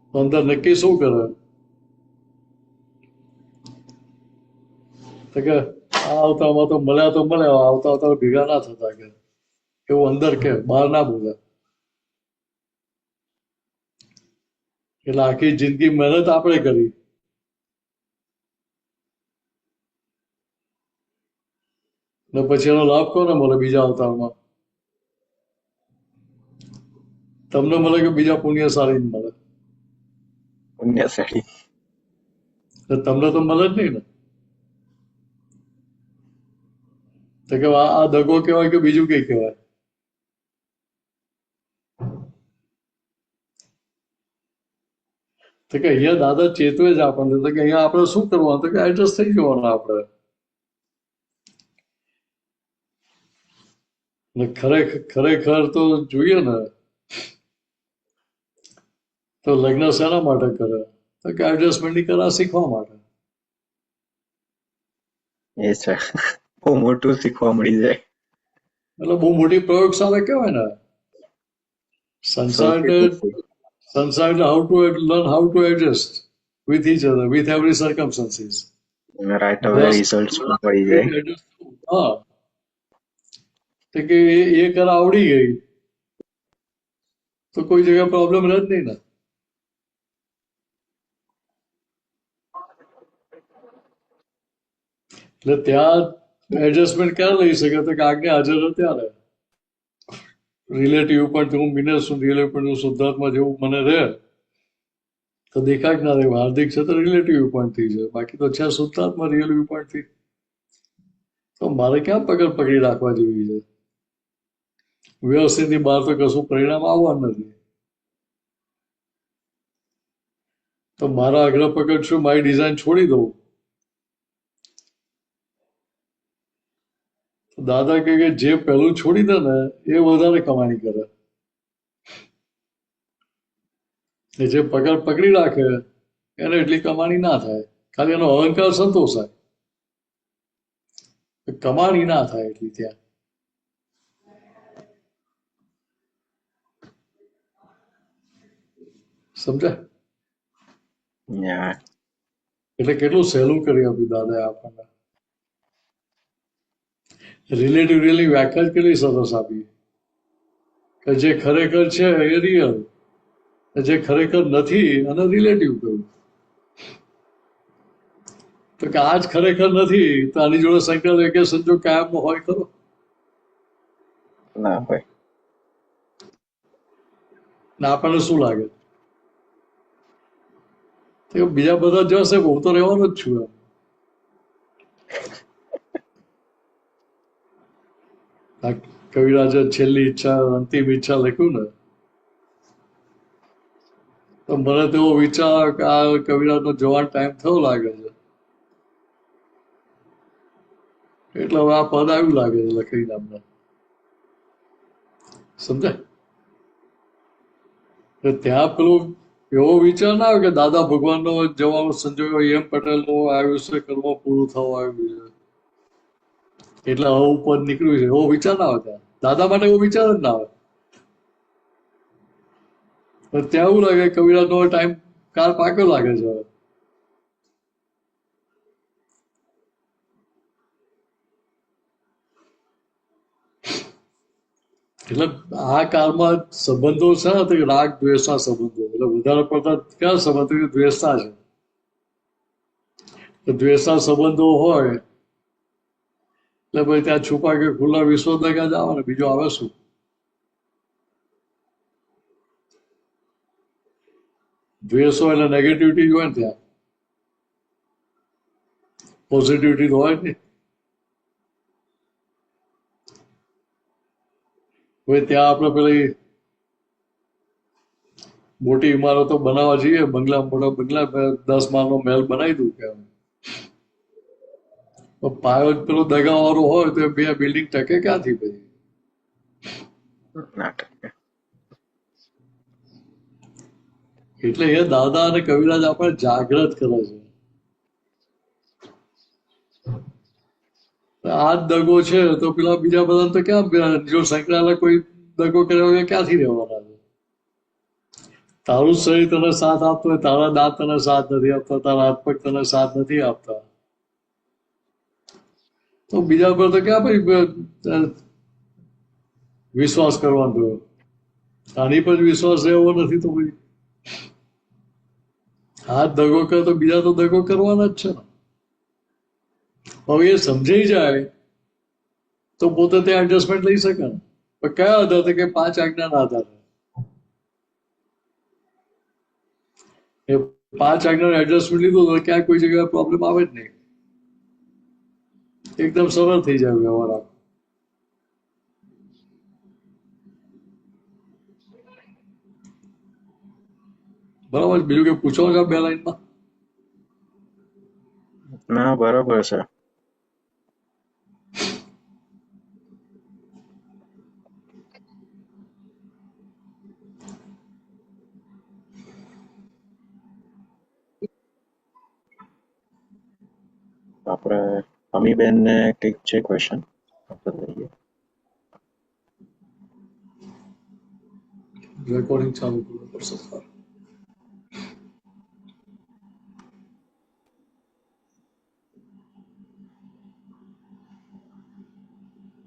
તો અંદર નક્કી શું કરે તો કે આ આવતામાં તો મળ્યા આવતા આવતા ભેગા ના થતા કે એવું અંદર કે બહાર ના બોલે. એટલે આખી જિંદગી મહેનત આપણે કરી ને પછી એનો લાભ કોને મળે બીજા અવતારમાં? તમને મળે કે બીજા પુણ્યશાળી મળે? પુણ્યશાળી. તો તમને તો મળે જ નહીં ને. તો કે આ દગો કહેવાય કે બીજું કઈ કહેવાય? તો કે અહીંયા દાદા ચેતવે જ આપણને, તો કે અહીંયા આપણે શું કરવાનું? તો કે એડજસ્ટ થઈ જવાનું આપણે. ને ખરેખર તો જોઈએ ને તો લગ્ન શેના માટે કરે? તો કે એડજસ્ટમેન્ટની કલા શીખવા માટે. એ છે, બહુ મોટું શીખવા મળી જાય. એટલે બહુ મોટી પ્રયોગશાળા કહેવાય ને સંસારને. સંસારને how to learn how to adjust with each other, with every circumstances. Right હવે રિઝલ્ટ મળી જાય. હા, તો કે એ કલા આવડી ગઈ તો કોઈ જગ્યાએ પ્રોબ્લેમ રહે જ નહીં ને. એટલે ત્યાં એડજસ્ટમેન્ટ ક્યારે લઈ શકે? તો કે આજ્ઞા હાજર હોય ત્યારે. રિલેટિવ પણ હું મિનેશ છું, રિલેટિવ પણ હું શુદ્ધાત્મા જેવું મને રહે તો દેખાય જ ના રહે. હાર્દિક છે તો રિલેટિવ પોઈન્ટથી છે, બાકી તો છે શુદ્ધાત્મા રિલેટિવ પોઈન્ટથી. તો મારે ક્યાં પકડી રાખવા જેવી છે? વ્યવસ્થિતની બહાર તો કશું પરિણામ આવવાનું નથી. તો મારા આગ્રહ પકડ છું, મારી ડિઝાઇન છોડી દઉં. દાદા કહે કે જે પહેલું છોડી દે ને એ વધારે કમાણી કરે, જે પકડી રાખે એને એટલી કમાણી ના થાય. ખાલી એનો અહંકાર સંતોષાય, કમાણી ના થાય એટલી ત્યાં. સમજાય? એટલે કેટલું સહેલું કરી આપ્યું દાદાએ આપણને. રિલેટિવની વ્યાખ્યા જ કેટલી સરસ આપી કે જે ખરેખર છે એ રિયલ, જે ખરેખર નથી અને રિલેટિવ કહ્યું. તો કે આ જ ખરેખર નથી તો આની જોડે સંકલ્પ કે સંજોગ કાયમનો હોય ખરો? ના હોય. ને આપણને શું લાગે બીજા બધા જશે, હું તો રહેવાનો જ છું. એમ કવિરાજે છેલ્લી ઈચ્છા અંતિમ ઈચ્છા લખ્યું ને તો મને તો એવો વિચાર કે આ કવિરાજનો જવાન ટાઈમ થયો લાગે છે, એટલે હવે આ પદ આવ્યું લાગે છે લખી નામને. સમજાય? ત્યાં પેલું એવો વિચાર ના આવે કે દાદા ભગવાનનો જવાનો સંજોગ એમ પટેલનો આયુષ્ય કર્મ પૂરું થવા આવ્યું છે એટલે આવું પદ નીકળ્યું છે, એવો વિચાર ના આવે. ત્યાં દાદા માટે એવો વિચાર જ ના આવે. ત્યાં એવું લાગે કવિરાજનો ટાઈમ કાળ પાક્યો લાગે છે. એટલે આ કાળમાં સંબંધો છે ને તો રાગ દ્વેષના સંબંધો, એટલે વધારે પડતા કયા સંબંધો? દ્વેષના છે. દ્વેષના સંબંધો હોય એટલે ભાઈ ત્યાં છુપા કે ખુલ્લા વિશ્વ દગા જ આવે ને, બીજું આવે શું? દ્વેષ હોય એટલે નેગેટિવિટી હોય ને ત્યાં. પોઝિટિવિટી તો હોય ને. હવે ત્યાં આપણે પેલી મોટી ઇમારતો બનાવવા જઈએ, મોટા બંગલા 10 માળનો મહેલ બનાવી દઉં કે પાયો જ પેલો દગાવાળો હોય તો બે બિલ્ડિંગ ટકે ક્યાંથી પછી? ના ટકે. એટલે એ દાદા અને કવિરાજ આપણે જાગૃત કરે છે. આ જ દગો છે તો પેલા બીજા બધા તો ક્યાં, જો સંકળાયેલા કોઈ દગો કર્યો હોય ક્યાંથી રહેવાના છે? તારું શરીર તને સાથ આપતો હોય, તારા દાંત તને સાથ નથી આપતા, તારા હાથ પગ તને સાથ નથી આપતા, તો બીજા પર તો ક્યાં ભાઈ વિશ્વાસ કરવાનો રહ્યો? આની પર વિશ્વાસ રહેવો નથી તો ભાઈ હાથ દગો કરે તો બીજા તો દગો કરવાના જ છે ને. હવે એ સમજાઈ જાય તો પોતે ત્યાં એડજસ્ટમેન્ટ લઈ શકે ને. પણ કયા આધારે? કે 5 આજ્ઞાના આધારે. એ 5 આજ્ઞાનું એડજસ્ટમેન્ટ લીધું તો ક્યાંય કોઈ જગ્યાએ પ્રોબ્લેમ આવે જ નહીં. એકદમ સરળ થઈ જાય વ્યવહાર આખો. બરાબર. બીજું કે પૂછો છો 2 લાઈનમાં? ના બરાબર છે. આપણે અમીબેન ને કંઈક છે ક્વેશ્ચન, આપણે લઈએ. રેકોર્ડિંગ ચાલુ કરવું પડશે.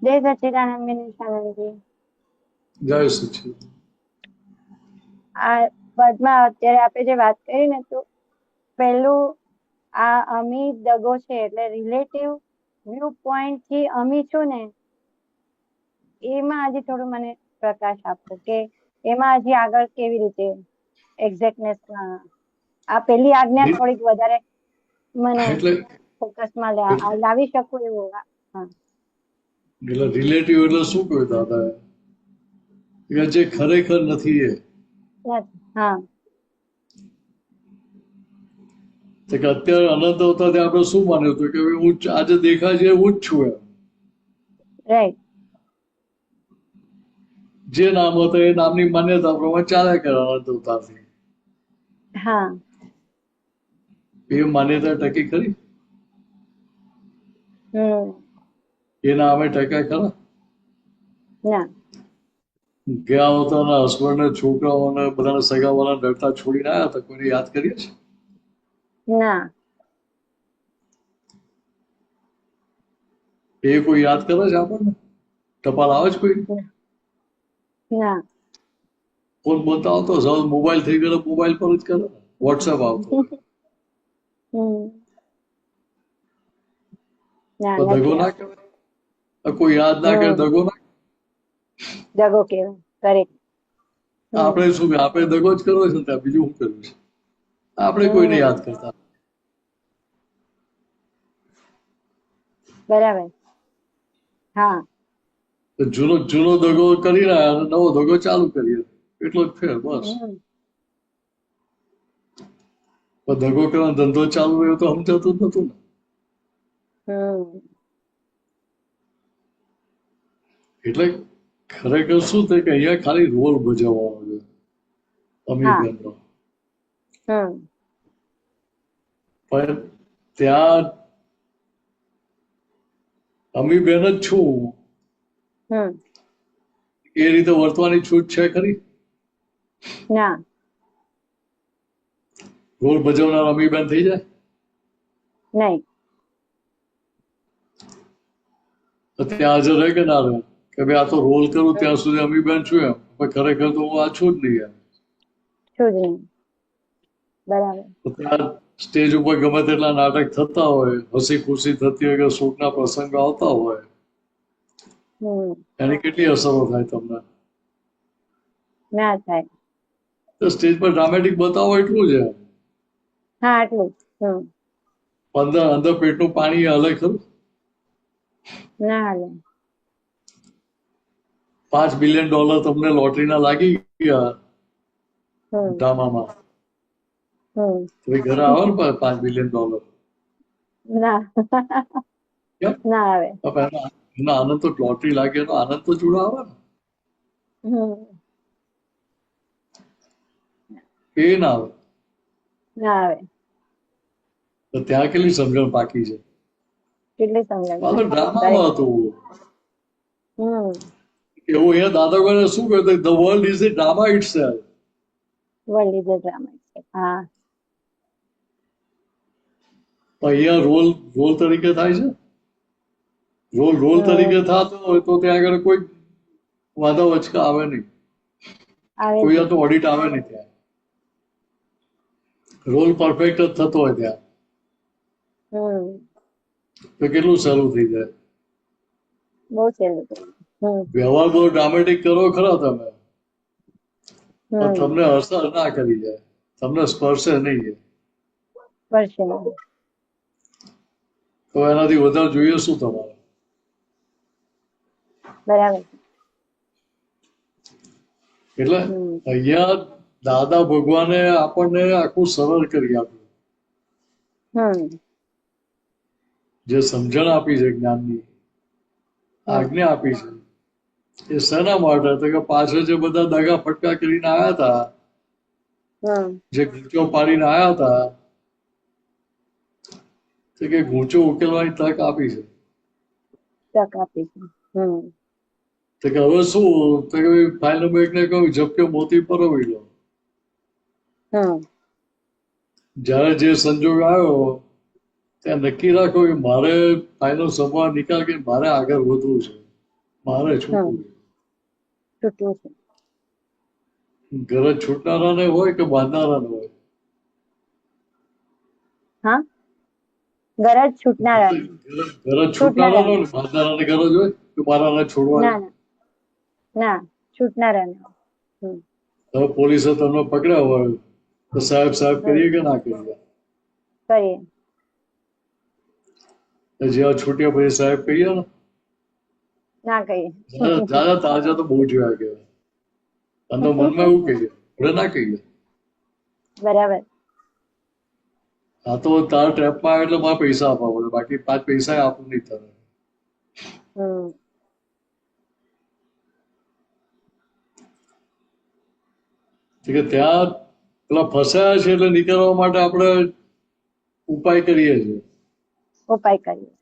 જય સચ્ચિદાનંદ સ્વામીજી. જય સચિન. આ પદમાં અત્યારે આપણે જે વાત કરી ને, તો પહેલું આ અમી દગો છે એટલે રિલેટિવ વ્યૂ પોઈન્ટ થી અમી છું ને, એમાં હજી થોડું મને પ્રકાશ આપો કે એમાં હજી આગળ કેવી રીતે એક્ઝેક્ટનેસ આ પહેલી આજ્ઞા થોડીક વધારે મને એટલે ફોકસમાં લાવી શકું એવું. હા, એટલે રિલેટિવ એટલે શું કહ્યું દાદા? કે જે ખરેખર નથી એ. હા, કે અત્યારે અનંત અવતાર ત્યાં આપણે શું માન્યું હતું કે હું આજે દેખાય છે હું જ છું એમ. રાઈટ. જે નામ હતું એ નામની માન્યતા પ્રમાણે ચાલ્યા કરે અનંત અવતારથી. હા, એ માન્યતા ટકી ખરી? એ નામે ટક્યા ખરા? ના. ગયા અવતારના હસબન્ડ ને છોકરાઓને બધાને સગાવાળા ડરતા છોડીને આવ્યા હતા, કોઈને યાદ કરીએ છે? ના. એ કોઈ યાદ કરે છે આપણને? ટપાલ આવે છે કોઈ? ના. ફોન બતાવતો મોબાઈલ થઈ ગયો, મોબાઈલ પર જ કરે. વોટ્સએપ આવતો. દગો ના કહેવાય? કોઈ યાદ ના કરે દગો ના? દગો કેવાય. કરેક્ટ. આપણે શું કે આપણે દગો જ કરવો છે ત્યાં, બીજું શું કરવું છે? આપણે કોઈને યાદ કરતા. બરાબર. હા, જૂનો દગો કરી રહ્યા અને નવો દગો ચાલુ કરીએ, એટલો જ ફેર બસ. પણ દગો કરવાનો ધંધો ચાલુ રહ્યો તો સમજાતું જ નતું ને. એટલે ખરેખર શું થાય કે અહીંયા ખાલી રોલ ભજવવાનો છે અમીબેનનો. પણ ત્યાં અમીબેન જ છું એ રીતે વર્તવાની છૂટ છે ખરી? ના. રોલ ભજવનાર અમીબેન થઈ જાય? નહીં. ત્યાં હાજર રહે કે ના રહે? કે ભાઈ આ તો રોલ કરું ત્યાં સુધી અમીબેન છું એમ, પણ ખરેખર તો હું આ છું જ નહીં એમ. છું જ નહીં. બરાબર. ત્યાં સ્ટેજ ઉપર ગમે તેટલા નાટક થતા હોય, હસી ખુશી થતી હોય કે શોકના પ્રસંગો આવતા હોય, એની કેટલી અસરો થાય તમને? ના થાય. તો સ્ટેજ પર ડ્રામેટિક બતાવો એટલું છે. હા, એટલું. અંદર પેટનું પાણી હલે ખરું? ના હાલે. $5 બિલિયન તમને લોટરીના લાગી ગયા હમ ડ્રામામાં, હમ તો એ ઘરે આવે ને $5 બિલિયન? ના કેમ? ના આવે. હવે એનો આનંદ તો, લોટરી લાગે એનો આનંદ તો જોડે આવે ને, હમ એ ના આવે. ના આવે. તો ત્યાં કેટલી સમજણ પાકી છે. કેટલી સમજણ આ તો પાકી. ડ્રામામાં હતું. હમ એવું અહીંયા દાદાભાઈને શું કહ્યું? The world is A drama itself. World is a drama. હા અહીંયા રોલ તરીકે થાય છે. રોલ તરીકે થતો હોય તો ત્યાં આગળ કોઈ વાદા વચકા આવે નહીં, આવે કોઈ છે. તો ઓડિટ આવે નહીં ત્યાં. રોલ પરફેક્ટ જ થતો હોય ત્યાં હમ તો કેટલું સહેલું થઈ જાય. બહુ સહેલું થયું. વ્યવહાર બહુ ડ્રામેટિક કરો ખરા તમે, પણ હમ તમને અસર ના કરી જાય, તમને સ્પર્શે નહીં. પડશે નહીં. તો એનાથી વધારે જોઈએ શું તમારે? બરાબર. એટલે હમ અહીંયા દાદા ભગવાને આપણને આખું સરળ કરી આપ્યું. હમ જે સમજણ આપી છે, જ્ઞાનની આજ્ઞા આપી છે, એ શેના માટે? તો કે પાછળ જે બધા દગા ફટકા કરીને આવ્યા હતા, હમ જે ગૂંચો પાડીને આવ્યા હતા, તો કે ગૂંચો ઉકેલવાની તક આપી છે. તક આપી છે. હમ તો કે હવે શું? તો કે ફાઇલ નંબર 1 ને કહ્યું ઝપકે મોતી પરોવી લો. હમ જ્યારે જે સંજોગ આવ્યો ત્યાં નક્કી રાખો કે મારે ફાઇલનો સંભાળ નિકાલ કરીને મારે આગળ વધવું છે, મારે છૂટવું છે. છૂટવું છે. ઘરે છૂટનારાને હોય કે બાંધનારાને હોય? હા ગરજ છૂટનારા. ઘરે છૂટનારાનો ને બાંધનારાને ગરજ હોય કે મારાને છોડવા. ના ના ના છૂટનારા. હમ હવે પોલીસે તમને પકડ્યા હોય તો સાહેબ કરીએ કે ના કરીએ? કરીએ. જ્યાં છૂટ્યા પછી સાહેબ કહીએ ને? ના કહીએ. દાદા તાજા તો બહુ જોયા કહેવાય. અને મનમાં એવું કહીએ, આપણે ના કહીએ. બરાબર. આ તો તારા ટ્રેપમાં આવે એટલે મારે પૈસા આપવા પડે, બાકી 5 પૈસા આપું નહીં તને. હમ કે ત્યાં પેલા ફસાયા છે એટલે નીકળવા માટે આપણે ઉપાય કરીએ છીએ. ઉપાય કરીએ.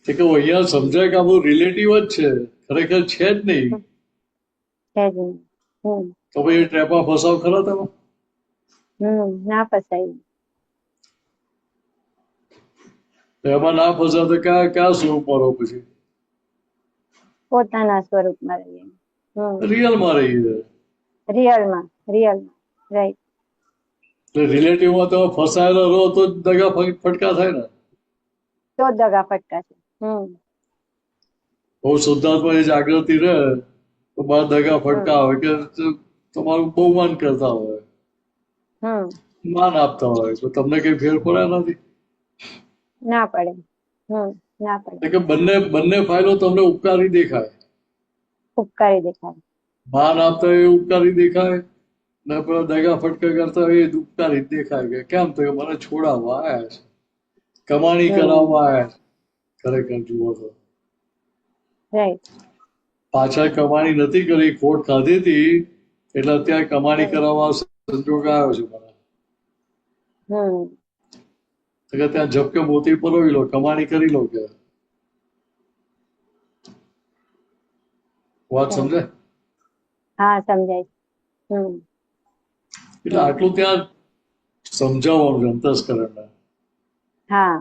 કે અહીંયા સમજાય કે આ બધું રિલેટિવ જ છે, ખરેખર છે જ નહીં. છે જ નહીં. તો ભાઈ ટ્રેપમાં ફસાવ ખરા તમે? ના ફસાય. એમાં ના ફસાવ તો ક્યાં સ્વરૂપમાં રહો? પછી પોતાના સ્વરૂપમાં રહીએ. રિયલમાં રહીએ. રિયલમાં રાઈટ. એટલે રિલેટિવમાં તમે ફસાયેલા રહો તો જ દગા ફટકા થાય ને. તો જ દગા ફટકા છે. બહુ શુદ્ધાત્મા એ જાગૃતિ રહે તો બહાર દગા ફટકા આવે કે તમારું બહુ માન કરતા હોય, માન આપતા હોય, તો તમને કઈ ફેર પડે નથી. ના પડે. ના પડે. કે બંને ફાઇલો તમને ઉપકારી દેખાય. ઉપકારી દેખાય. માન આપતા હોય એ ઉપકારી દેખાય, ને પેલા દગા ફટકા કરતા હોય એ ઉપકારી દેખાય. કે કેમ? તો કે મને છોડાવવા આવ્યા છે, કમાણી કરાવવા આવ્યા છે. ખરેખર જુઓ તો રાઈટ. પાછળ કમાણી નથી કરી, ખોટ ખાધી હતી એટલે અત્યારે કમાણી કરાવવા સંજોગ આવ્યો છે મને. કે ત્યાં ઝપકે મોતી પરોવી લો, કમાણી કરી લો. કે વાત સમજાય? હા સમજાય. એટલે આટલું ત્યાં સમજાવવાનું છે અંતસ્કરણને. હા.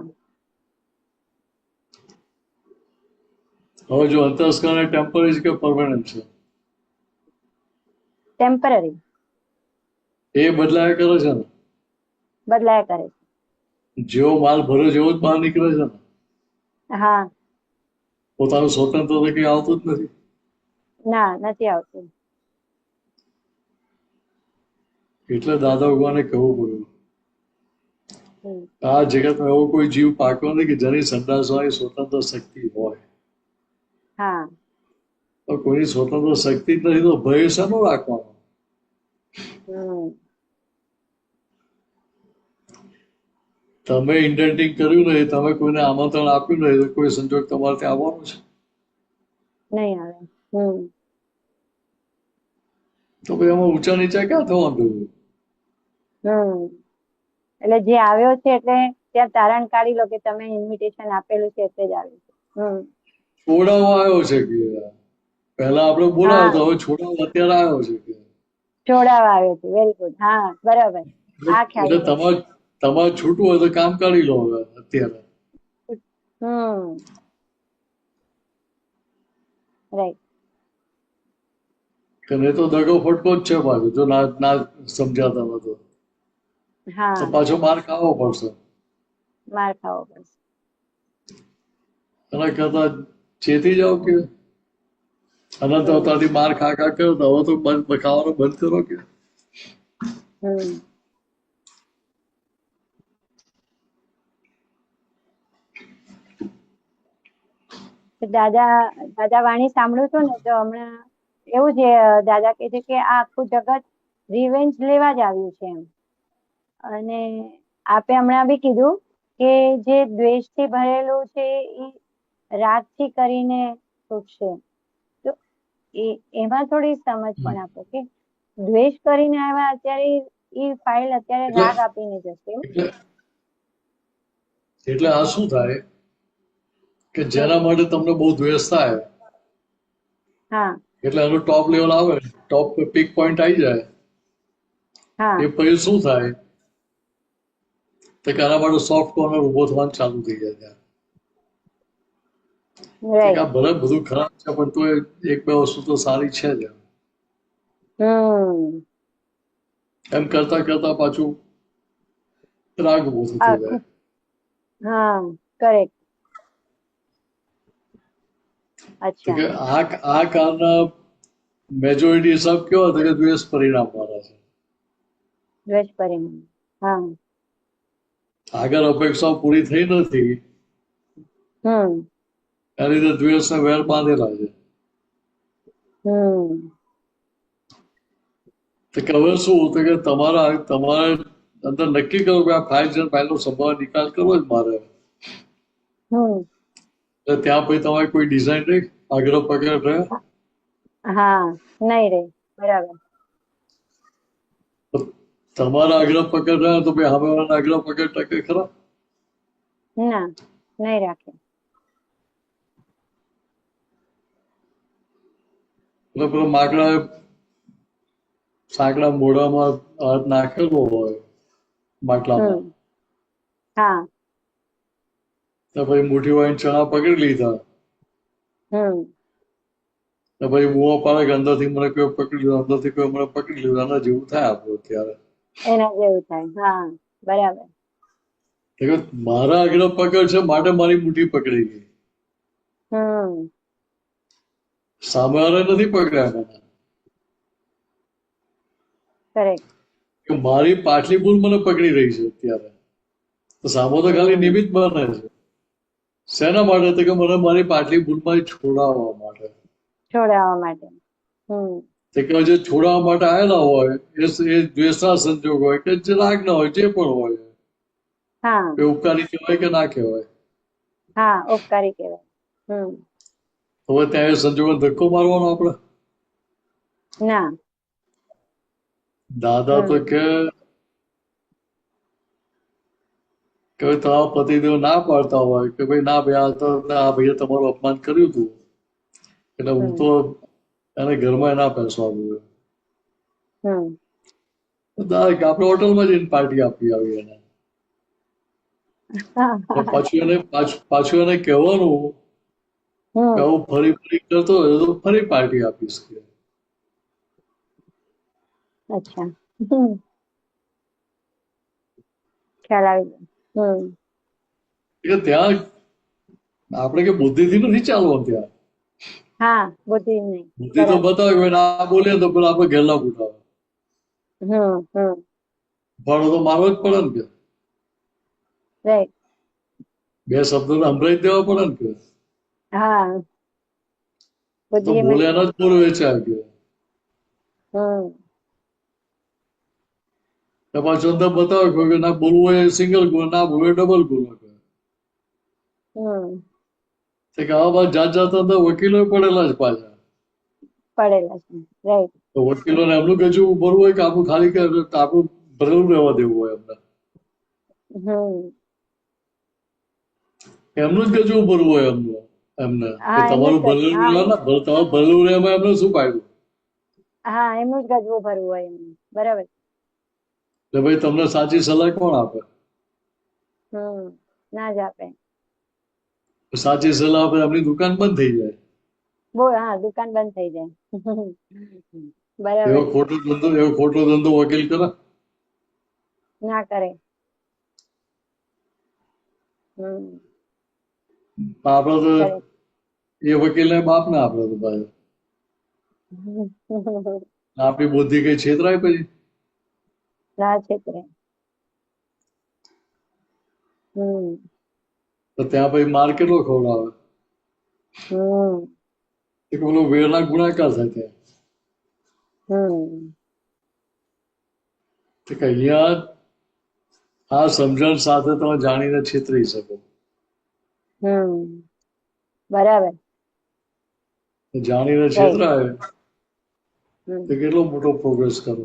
હવે જો અંતસ્કરણ ટેમ્પરરી છે કે પરમાનન્ટ છે? ટેમ્પરરી. એ બદલાયા કરે છે ને? બદલાયા કરે છે. જેવો માલ ભર્યો જેવો જ બહાર નીકળે છે ને? હા. પોતાનું સ્વતંત્ર કઈ આવતું જ નથી. ના નથી આવતું. એટલે દાદા ભગવાને કહેવું પડ્યું હમ આ જગતમાં એવો કોઈ જીવ પાક્યો નથી કે જેની સંદાસવાની સ્વતંત્ર શક્તિ હોય. હા તો કોઈની સ્વતંત્ર શક્તિ જ નથી તો ભય શાનો રાખવાનો? હમ તમે ઇન્ટેન્ટિંગ કર્યું નહીં, તમે કોઈને આમંત્રણ આપ્યું નહીં, તો કોઈ સંજોગ તમારે ત્યાં આવવાનું છે? નહીં આવે. હમ તો ભાઈ એમાં ઊંચા નીચા ક્યાં થવાનું? હમ એટલે જે આવ્યો છે એટલે ત્યાં તારણ કાઢી લો કે તમે ઇન્વિટેશન આપેલું છે એટલે જ આવ્યું છે. હમ છોડાવવા આવ્યો છે કે પહેલા આપણે બોલાવ્યો તો હા હવે છોડાવવા અત્યારે આવ્યો છે કે છોડાવવા આવ્યો છે. Very good. હા બરાબર. આ ખ્યાલ એટલે છે. તમારે છૂટવું હોય તો કામ કાઢી લો હવે અત્યારે. હમ રાઈટ. કે નહીં તો દગો ફટકો જ છે પાછો. જો ના ના સમજાતા હોય તો હા પાછો માર ખાવો પડશે. માર ખાવો પડશે. એના કરતા ચેતી જાઓ કે અનંત અવતારથી માર ખા ખા કર્યો તો હવે તો ખાવાનું બંધ કરો કે. હમ દાદા દાદા વાણી સાંભળું છું ને તો હમણાં એવું છે, દાદા કહે છે કે આ આખું જગત રિવેન્જ લેવા જ આવ્યું છે એમ. અને આપે હમણાં બી કીધું કે જે દ્વેષથી ભરેલું છે એ રાગથી કરીને તૂટશે. તો એમાં થોડી સમજ પણ આપો કે દ્વેષ કરીને આવ્યા અત્યારે એ ફાઇલ અત્યારે રાગ આપીને જશે. એટલે આ શું થાય કે જેના માટે તમને બહુ દ્વેષ થાય હા એટલે એનો ટોપ લેવલ આવે, ટોપ પીક પોઈન્ટ આવી જાય, હા એ પછી શું થાય તો કે આના માટે સોફ્ટ કોર્નર ઉભો થવાનું ચાલુ થઈ જાય ત્યાં. રાઈટ. આ ભલે બધું ખરાબ છે પણ તો એક બે વસ્તુ તો સારી છે જ. હમ એમ કરતા કરતા પાછું રાગ ઉભો થતો જાય. હા કરેક્ટ. તો અચ્છા. કે આ કાળના મેજોરિટી હિસાબ કેવો હતો કે દ્વેષ પરિણામ વાળા છે. દ્વેષ પરિણામ. હા આગળ અપેક્ષાઓ પૂરી થઈ નથી હમ એના લીધે દ્વેષને વેર બાંધેલા છે. હમ તો કે હવે શું તો કે તમારે અંદર નક્કી કરો કે આ ફાઇલનો સંભાવ નિકાલ કરવો જ મારે. હમ એટલે ત્યાં પછી તમારે કોઈ ડિઝાઇન નહીં, આગ્રહ પકડ રહે. હા નહીં રે. બરાબર. તમારા આગ્રહ પકડ રહે તો ભાઈ સામેવાળાના આગ્રહ પકડ ટકે ખરા? ના નહીં રાખે. એટલે પેલો માકડાએ સાંકડા મોઢામાં હાથ નાખેલો હોય માટલામાં, હા તો પછી મુઠ્ઠી વાળીને ચણા પકડી લીધા હમ તો પછી બુઓ પાડે કે અંદરથી મને કોઈ પકડી લીધો, અંદરથી કોઈ મને પકડી લીધો. આના જેવું થાય આપણું અત્યારે. એના જેવું થાય. હા બરાબર. કે મારા આગ્રહ પકડ છે માટે મારી મુઠ્ઠી પકડી ગઈ, હમ સામેવાળા નથી પકડ્યા મને. કરેક્ટ. કે મારી પાછલી ભૂલ મને પકડી રહી છે અત્યારે. તો સામો તો ખાલી નિમિત્ત બને છે. શેના માટે? તો કે મને મારી પાછલી ભૂલમાંથી છોડાવવા માટે. છોડાવવા માટે. હમ તો કે જે છોડાવવા માટે આવેલા હોય એ દ્વેષના સંજોગ હોય કે જે રાગના હોય, જે પણ હોય, હા એ ઉપકારી કહેવાય કે ના કહેવાય? હા ઉપકારી કહેવાય. હમ હવે ત્યાં એ સંજોગોને ધક્કો મારવાનો આપણે? ના. દાદા તો કે ભાઈ તમારા પતિદેવ ના પાડતા હોય કે ભાઈ ના ભાઈ આ ભાઈએ તમારું અપમાન કર્યું હતું એટલે હું તો એને ઘરમાં ના બેસવા દઉં. હમ દાદા આપણે હોટલમાં જઈને પાર્ટી આપી આવી એને. પાછું એને કહેવાનું કે આવું ફરી ફરી કરતો હોય તો ફરી પાર્ટી આપીશ કે. અચ્છા. ખ્યાલ આવી ગયો. કે ત્યાં આપણે કે બુદ્ધિથી નથી ચાલવાનું ત્યાં. હા બુદ્ધિ નહીં. બુદ્ધિ તો બતાવે કે ના બોલીએ તો પેલા આપણે ઘેરલા ઉઠાવે. હમ ફાળો તો મારવો જ પડે ને કે. રાઈટ. બે શબ્દો તો સંભળાઈ જ દેવા પડે ને કે હા તો બુદ્ધિ બોલે એના જ બોલ વેચાય કે પાછું અંદર બતાવે કે ના બોલવું હોય સિંગલ ગુણ, ના બોલવું હોય ડબલ ગુણ. કે આવા બાદ જાત જાત અંદર વકીલો પડેલા જ પાછા. પડેલા છે. રાઈટ. તો વકીલોને એમનું ગજું ભરવું હોય કે આપણું ખાલી આપણું ભરેલું રહેવા દેવું હોય એમને. એમનું જ ગજવું ભરવું હોય એમને કે તમારું ભરેલું તમારું ભરેલું રહે એમાં એમને શું ફાયદો? હા એમનું જ ગજવું ભરવું હોય એમને. બરાબર. એટલે ભાઈ તમને સાચી સલાહ કોણ આપે? ના જ આપે. સાચી સલાહ આપે એમની દુકાન બંધ થઈ જાય. હા દુકાન બંધ થઈ જાય. બરાબર. એવો ખોટો ધંધો વકીલ કરે? ના કરે. આપડે તો એ વકીલ ને બાપ ના આપડે તો ભાઈ આપણી બુદ્ધિ કઈ છેતરાય પછી? ના છેતરે. તો ત્યાં પછી માર કેટલો ખવડાવે? પેલો વેરના ગુણાકાર થાય ત્યાં. અહીંયા આ સમજણ સાથે તમે જાણીને છેતરી શકો. બરાબર. જાણીને છેતરાય તો કેટલો મોટો પ્રોગ્રેસ કરો.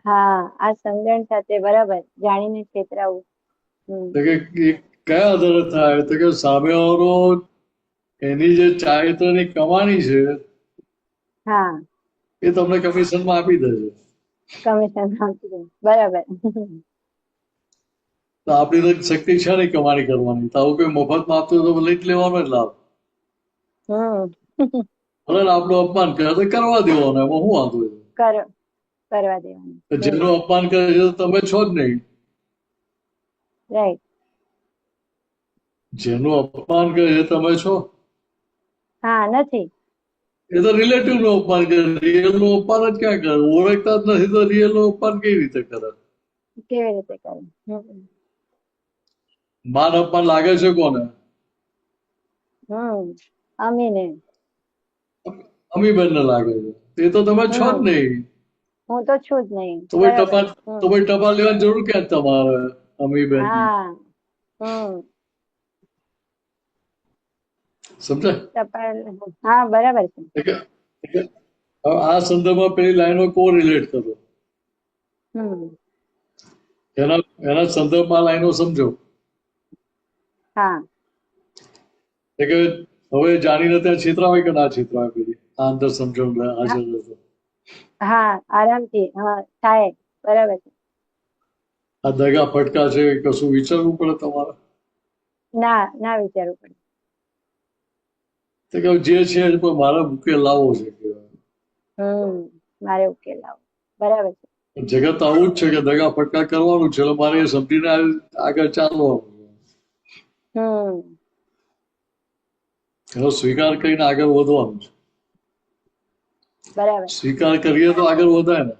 હા આ સમજણ સાથે બરાબર જાણીને છેતરાવું. તો કે કયા આધારે થાય તો કે સામેવાળો એની જે ચારિત્રની કમાણી છે હા એ તમને કમિશનમાં આપી દેશે. કમિશન આપી દે. બરાબર. તો આપણી તો શક્તિ છે નહીં કમાણી કરવાની. તો આવું કોઈ મફતમાં આપતું તો લઈ જ લેવાનો જ લાભ. ભલે આપણું અપમાન કરે તો કરવા દેવાનું, એમાં શું વાંધો છે? કરવા દેવાનું. જેનું અપમાન કરે છે તો તમે છો જ નહીં. રાઈટ. જેનું અપમાન કરે છે તમે છો? હા નથી. એ તો રિલેટિવ નું અપમાન કરે, રિયલ નું અપમાન જ ક્યાં કરે? ઓળખતા જ નથી તો રિયલ નું અપમાન કેવી રીતે કરે? કેવી રીતે કરે? માન અપમાન લાગે છે કોને? અમીને. અમીબેન ને લાગે છે. એ તો તમે છો જ નહીં. હું તો છું જ નહીં. તો ભાઈ ટપાલ લેવાની જરૂર ક્યાં તમારે અમીબેન? સમજાય? હા બરાબર છે. આ સંદર્ભમાં પેલી લાઈનો કોરિલેટ કરો. એના સંદર્ભમાં લાઈનો સમજો. હા કે હવે જાણીને ત્યાં છેતરાવે કે ના છેતરાવે પેલી આ અંદર સમજણ હાજર રહેતો. હા આરામથી હા થાય. બરાબર છે. આ દગા ફટકા છે કશું વિચારવું પડે તમારે? ના વિચારવું પડે. તો કે જે છે મારે ઉકેલ લાવવો છે. મારે ઉકેલ લાવો. બરાબર છે. જગત આવું જ છે કે દગા ફટકા કરવાનું છે એટલે મારે એ સમજીને આગળ ચાલવાનું. એનો સ્વીકાર કરીને આગળ વધવાનું છે. બરાબર. સ્વીકાર કરીએ તો આગળ વધાય ને,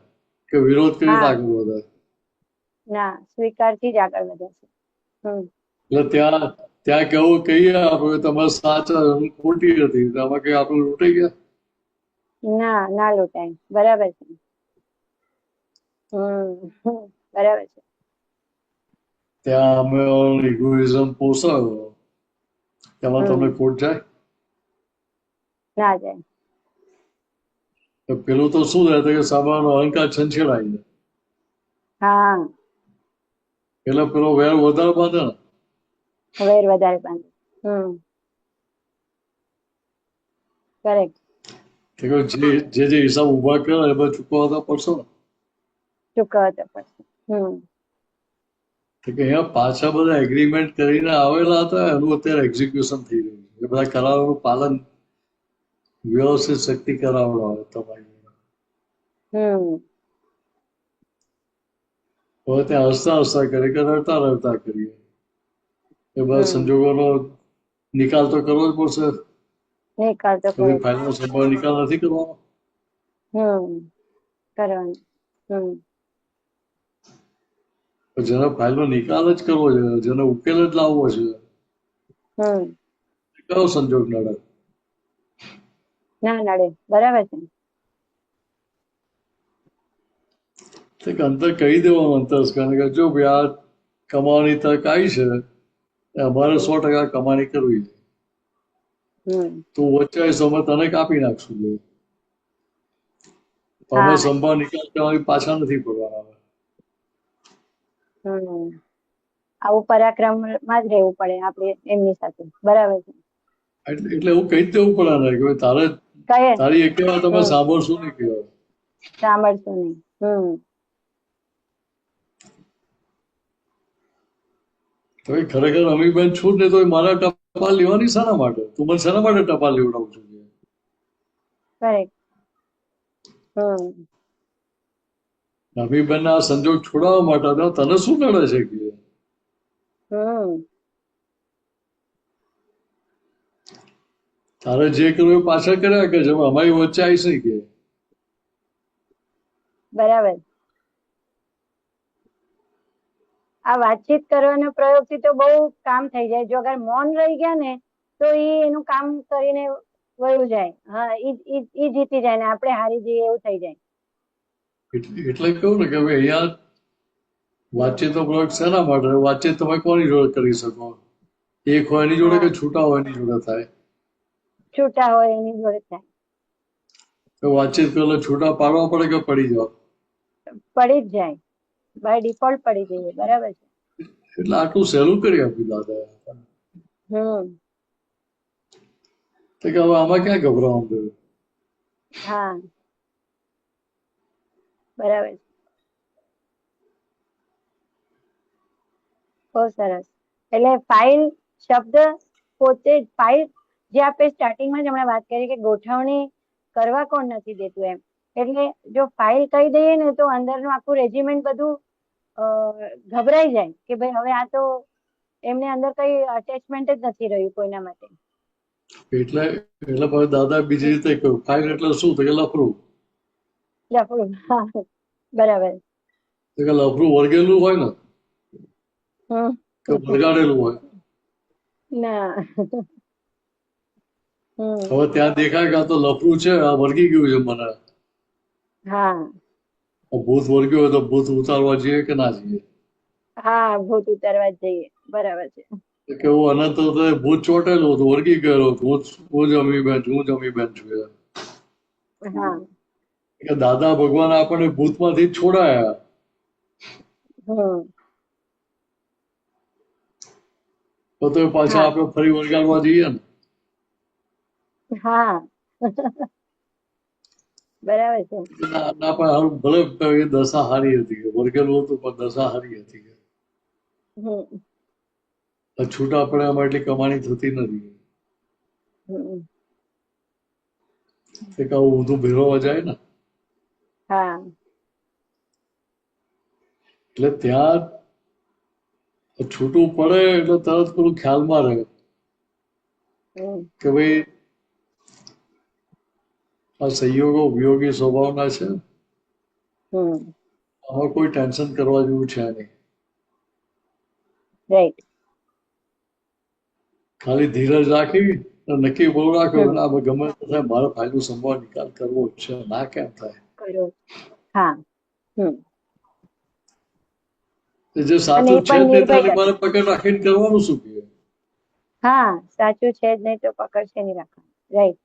કે વિરોધ કરીએ તો આગળ વધાય? ના સ્વીકારથી જ આગળ વધે છે. એટલે ત્યાં કેવું કહીએ આપણે તમે સાચા ખોટી હતી આમાં કઈ આપણે લૂંટાઈ ગયા? ના લૂંટાય. બરાબર છે. બરાબર છે. ત્યાં અમે ઇગોઇઝમ પોસાયો તેમાં તમને ખોટ જાય? ના જાય. પેલું તો શું રહે કે સામાનો અહંકાર છંછેડાઈ જાય. હા એટલે પેલો વેર વધારે બાંધે ને? વેર વધારે બાંધે. કરેક્ટ. જે હિસાબ ઉભા કરે એ બધા ચૂકવવા પડશે ને? ચૂકવવા તો પડશે. કે અહીંયા પાછા બધા એગ્રીમેન્ટ કરીને આવેલા હતા એનું અત્યારે એક્ઝિક્યુશન થઈ રહ્યું છે. એ બધા કરારોનું પાલન વ્યવસ્થિત શક્તિ કરાવડાવે તમારી. હવે ત્યાં હસતા કરીએ કે રડતા કરીએ એ બધા સંજોગોનો નિકાલ તો કરવો જ પડશે. ફાઇલનો સંભાળ નિકાલ નથી કરવાનો? કરવાનું. જેને ફાઇલનો નિકાલ જ કરવો છે, જેને ઉકેલ જ લાવવો છે, કયો સંજોગ નડે? ના નડે. બરાબર છે. તે અંતર કહી દેવાનું અંતરસ્કરણને કે જો ભાઈ આ કમાવાની તક આવી છે, અમારે 100% કમાણી કરવી છે, તું વચ્ચે આવીશ અમે તને કાપી નાખશું. તમે સંભાળ નિકાલ કરવાની પાછા નથી પડવાના. આવું પરાક્રમમાં જ રહેવું પડે આપણે એમની સાથે. બરાબર છે. એટલે એવું કહી જ દેવું પડે ને કે તારે તારી એક વાર તમે સાંભળશું નહીં કહેવાય. સાંભળશું નહીં. તો ખરેખર અમીબેન છું જ ને તો મારા ટપાલ લેવાની શાના માટે? તું મને શાના માટે ટપાલ લેવડાવું છું? અમીબેન ના સંજોગ છોડાવવા માટે તને શું નડે છે કે તારે જે કરવું એ પાછળ કર્યા કે અમારી વચ્ચે આવીશ નહીં કે. બરાબર. આ વાતચીત કરવાનો પ્રયોગથી તો બહુ કામ થઈ જાય. જો અગર મૌન રહી ગયા ને તો એનું કામ કરીને વયું જાય. હા, ઈ જીતી જાય ને આપણે હારી જઈએ એવું થઈ જાય. એટલે કહું ને કે હવે અહીંયા વાતચીતનો પ્રયોગ શેના માટે? વાતચીત તમે કોની જોડે કરી શકો? એક હોય એની જોડે કે છૂટા હોય એની જોડે થાય? છૂટા હોય એની જોડે થાય. તો વાતચીત પેલા છૂટા પાડવા પડે કે પડી જાવ? પડી જ જાય. બાય ડિફોલ્ટ પડી જઈએ. બરાબર છે. એટલે આટલું સહેલું કરી આપ્યું દાદા. તો કે હવે આમાં ક્યાં ગભરાવાનું થયું? હા, બરાબર છે. બહુ સરસ. એટલે ફાઇલ શબ્દ પોતે ફાઇલ જે આપણે સ્ટાર્ટિંગમાં જ હમણાં વાત કરી કે ગોઠવણી કરવા કોણ નથી દેતું એમ. એટલે જો ફાઇલ કહી દઈએ ને તો અંદરનું આખું રેજિમેન્ટ બધું ગભરાઈ જાય કે ભાઈ હવે આ તો એમને અંદર કઈ અટેચમેન્ટ જ નથી રહ્યું કોઈના માટે. એટલે પછી દાદા બીજી રીતે કહ્યું ફાઇલ એટલે શું? તો કે લફરું. બરાબર. તો કે લફરું વળગેલું હોય ને કે વળગાડેલું હોય? ના. હવે ત્યાં દેખાય કે આ તો લફરું છે, આ વળગી ગયું છે મને. હા, ભૂત વળગ્યું હોય તો ભૂત ઉતારવા જઈએ કે ના જઈએ? હા, ભૂત ઉતારવા જઈએ. બરાબર છે. કે હું અનંત ભૂત ચોટેલું હતું, વળગી ગયેલો હું જ અમીબેન છું. કે દાદા ભગવાન આપણને ભૂતમાંથી છોડાયા તો પાછા આપણે ફરી વળગાડવા જઈએ ને. હા, બરાબર છે. ના પણ ભલે એ દશા હારી હતી, વળગેલું હતું પણ દશા હારી હતી. છૂટા પડ્યામાં એટલી કમાણી થતી નથી. ઊંધું ભેરવવા જાય ને. એટલે ત્યાં છૂટું પડે એટલે તરત પેલું ખ્યાલમાં રહે કે ભાઈ આ સંયોગો વિયોગી સ્વભાવના છે, આમાં કોઈ ટેન્શન કરવા જેવું છે નહીં. ખાલી ધીરજ રાખી નક્કી બહુ રાખ્યો આ ગમે થાય મારે ફાયદો સંભાળ નિકાલ કરવો જ છે, ના કેમ થાય? જે સાચું છે મારે પકડ રાખીને કરવાનું શું કહે? હા, સાચું છે જ નહીં તો પકડ છે નહીં રાખવાનું. રાઈટ.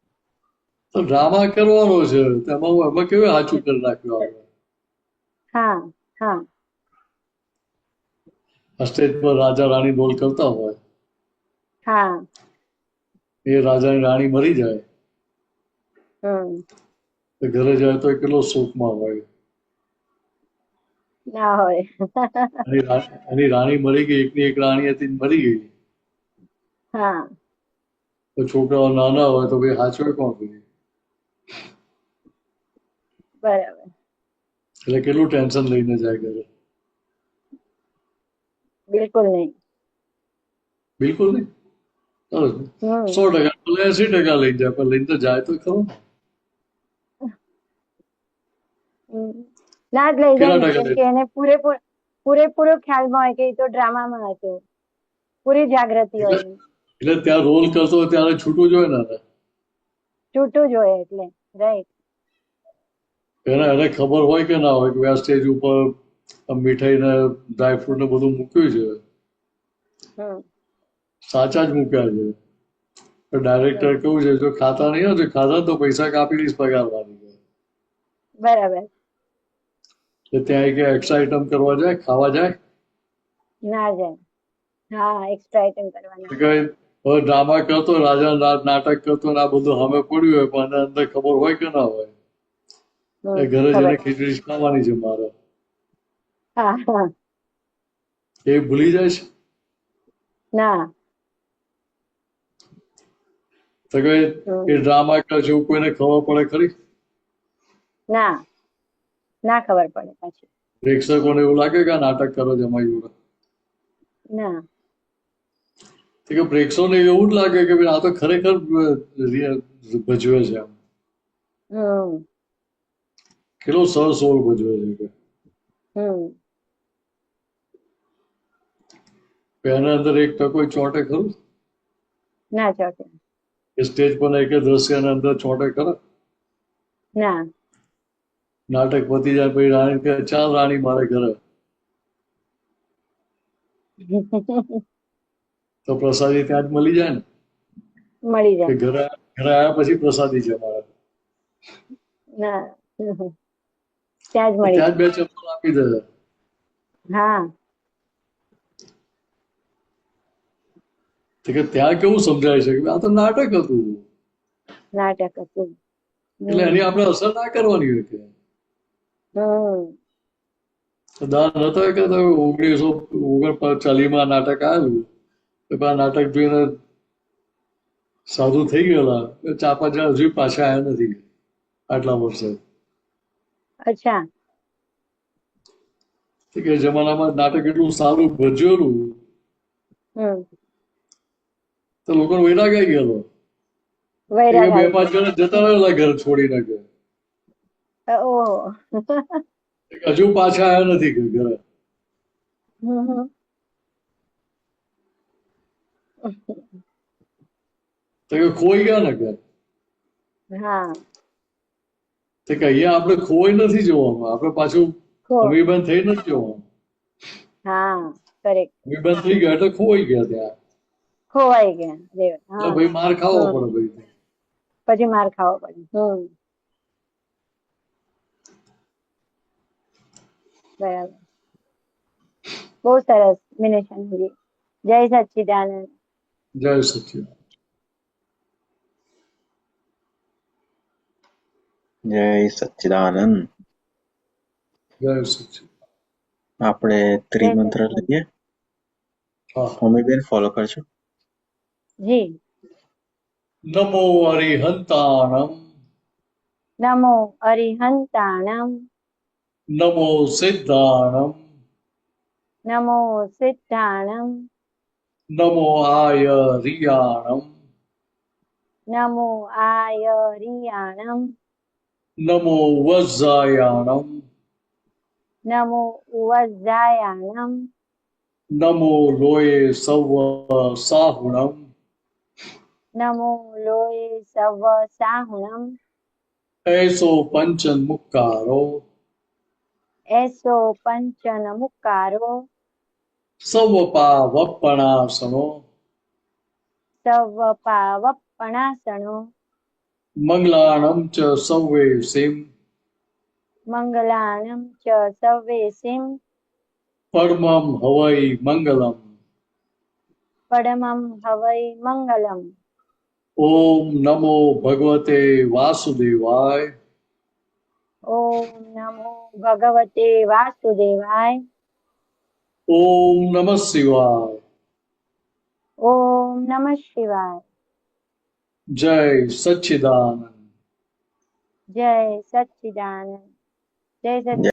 તો ડ્રામા કરવાનો છે, એમાં કેવું સાચું કરી નાખ્યું આપણે. સ્ટેજ પર રાજા રાણી બોલ કરતા હોય, એ રાજાની રાણી મરી જાય તો ઘરે જાય તો કેટલો શોકમાં હોય. ના હોય. એની રાણી મરી ગઈ, એકની એક રાણી હતી મરી ગઈ. તો છોકરાઓ નાના હોય તો ભાઈ હાચવે કોણ કરી? બરાબર. એટલે કેટલું ટેન્શન લઈને જાય ઘરે? બિલકુલ નહીં. 100% 80% લઈ જાય પણ લઈને તો જાય તો ખરો. ના જ લઈ જાય કે એને પૂરેપૂરો ખ્યાલમાં હોય કે એ તો ડ્રામામાં હતું, પૂરી જાગૃતિ હોય એમ. એટલે ત્યાં રોલ કરતો હોય ત્યારે છૂટું જોઈએ ને એને. છૂટું જ હોય એટલે રાઈટ. એને ખબર હોય કે ના હોય કે આ સ્ટેજ ઉપર મીઠાઈ ને ડ્રાયફ્રૂટ ને બધું મૂક્યું છે, સાચા જ મૂક્યા છે. ડાયરેક્ટર કેવું છે, જો ખાતા નહીં હોય તો ખાધા તો પૈસા કાપી દઈશ પગારવાની. બરાબર. એટલે ત્યાં કે એક્સ્ટ્રા આઈટમ કરવા જાય, ખાવા જાય ના જાય. હા, એક્સ્ટ્રા આઈટમ કરવાના. હવે ડ્રામા કરતો, રાજા નાટક કરતો ને આ બધું સામે પડ્યું હોય પણ અંદર ખબર હોય કે ના હોય એ ઘરે જઈને ખીચડી ખાવાની છે મારે, એ ભૂલી જાય છે. ના તો કે એ ડ્રામા કરે છે એવું કોઈને ખબર પડે ખરી? ના ના ખબર પડે. પાછી પ્રેક્ષકોને એવું લાગે કે આ નાટક કરો છો એમાં એવું ના. કે પ્રેક્ષકોને એવું જ લાગે કે આ તો ખરેખર ભજવે છે એમ, કેટલો સરસ રોલ ભજવે છે કે એના અંદર એક ટકો ચોંટે ખરું? ના ચોટે. સ્ટેજ પર એક દ્રશ્ય એના અંદર ચોંટે ખરો? ના. નાટક પતી જાય પછી રાણી કે ચાલ રાણી મારે ઘરે, તો પ્રસાદી ત્યાં જ મળી જાય ને. મળી જાય. ઘરે આવ્યા પછી પ્રસાદી છે મારે, ના ત્યાં જ મળી ત્યાં જ બે ચપ્પલ આપી દે. હા. કે ત્યાં કેવું સમજાય છે કે આ તો નાટક હતું, નાટક હતું એટલે એની આપણે અસર ના કરવાની હોય. કે દાન નતા કે 1939 માં નાટક આવ્યું, આ નાટક જોઈને સાધુ થઈ ગયેલા, 4-5 જણા હજુ પાછા આવ્યા નથી આટલા વર્ષે. અચ્છા. કે જમાનામાં નાટક એટલું સારું ભજવેલું તો લોકોને વૈરાગ આવી ગયેલો, 2-5 જણા જતા રહેલા ઘર છોડીને, કે હજુ પાછા આવ્યા નથી કે ઘરે. તો કે ખોઈ ગયા ને કે અહીંયા આપણે ખોવાઈ નથી જોવાનું, આપણે પાછું અમીબંધ થઈ નથી જોવાનું. અમીબંધ થઈ ગયા એટલે ખોવાઈ ગયા, ત્યાં ખોવાઈ ગયા. ભાઈ માર ખાવો પડે, ભાઈ પછી માર ખાવો પડે. બરાબર. બહુ સરસ મિનેશાનંદજી. જય સચ્ચિદાનંદ. જય સચ્ચિદાનંદ. જય સચ્ચિદાનંદ. જય સચ્ચિદાનંદ. આપણે ત્રિમંત્ર લઈએ. મમ્મીબેન ફોલો કરજો. જી. નમો અરિહંતાણમ. નમો અરિહંતાણમ. નમો સિદ્ધાણમ. નમો સિદ્ધાણમ. નમો આયરિયાણમ. નમો આયરિયાણમ. નમો વજ્જાયાણમ. નમો વજ્જાયાણમ. નમો લોય સવ સાહુણમ. નમો લોય સવ સાહુણમ. એસો પંચન મુક્કારો. એસો પંચન મુક્કારો. સવ પાવપણાસનો. સવ પાવપણાસનો. મંગલાણમ ચ સૌવેસીમ. મંગલાણમ ચ સવ્વેસીમ. પરમમ હવૈ મંગલમ. પરમમ હવૈ મંગલમ. ઓમ નમો ભગવતે વાસુદેવાય. ઓમ નમો ભગવતે વાસુદેવાય. ઓમ નમઃ શિવાય. ઓમ નમઃ શિવાય. જય સચ્ચિદાનંદ. જય સચ્ચિદાનંદ. જય સચ્ચિદાનંદ.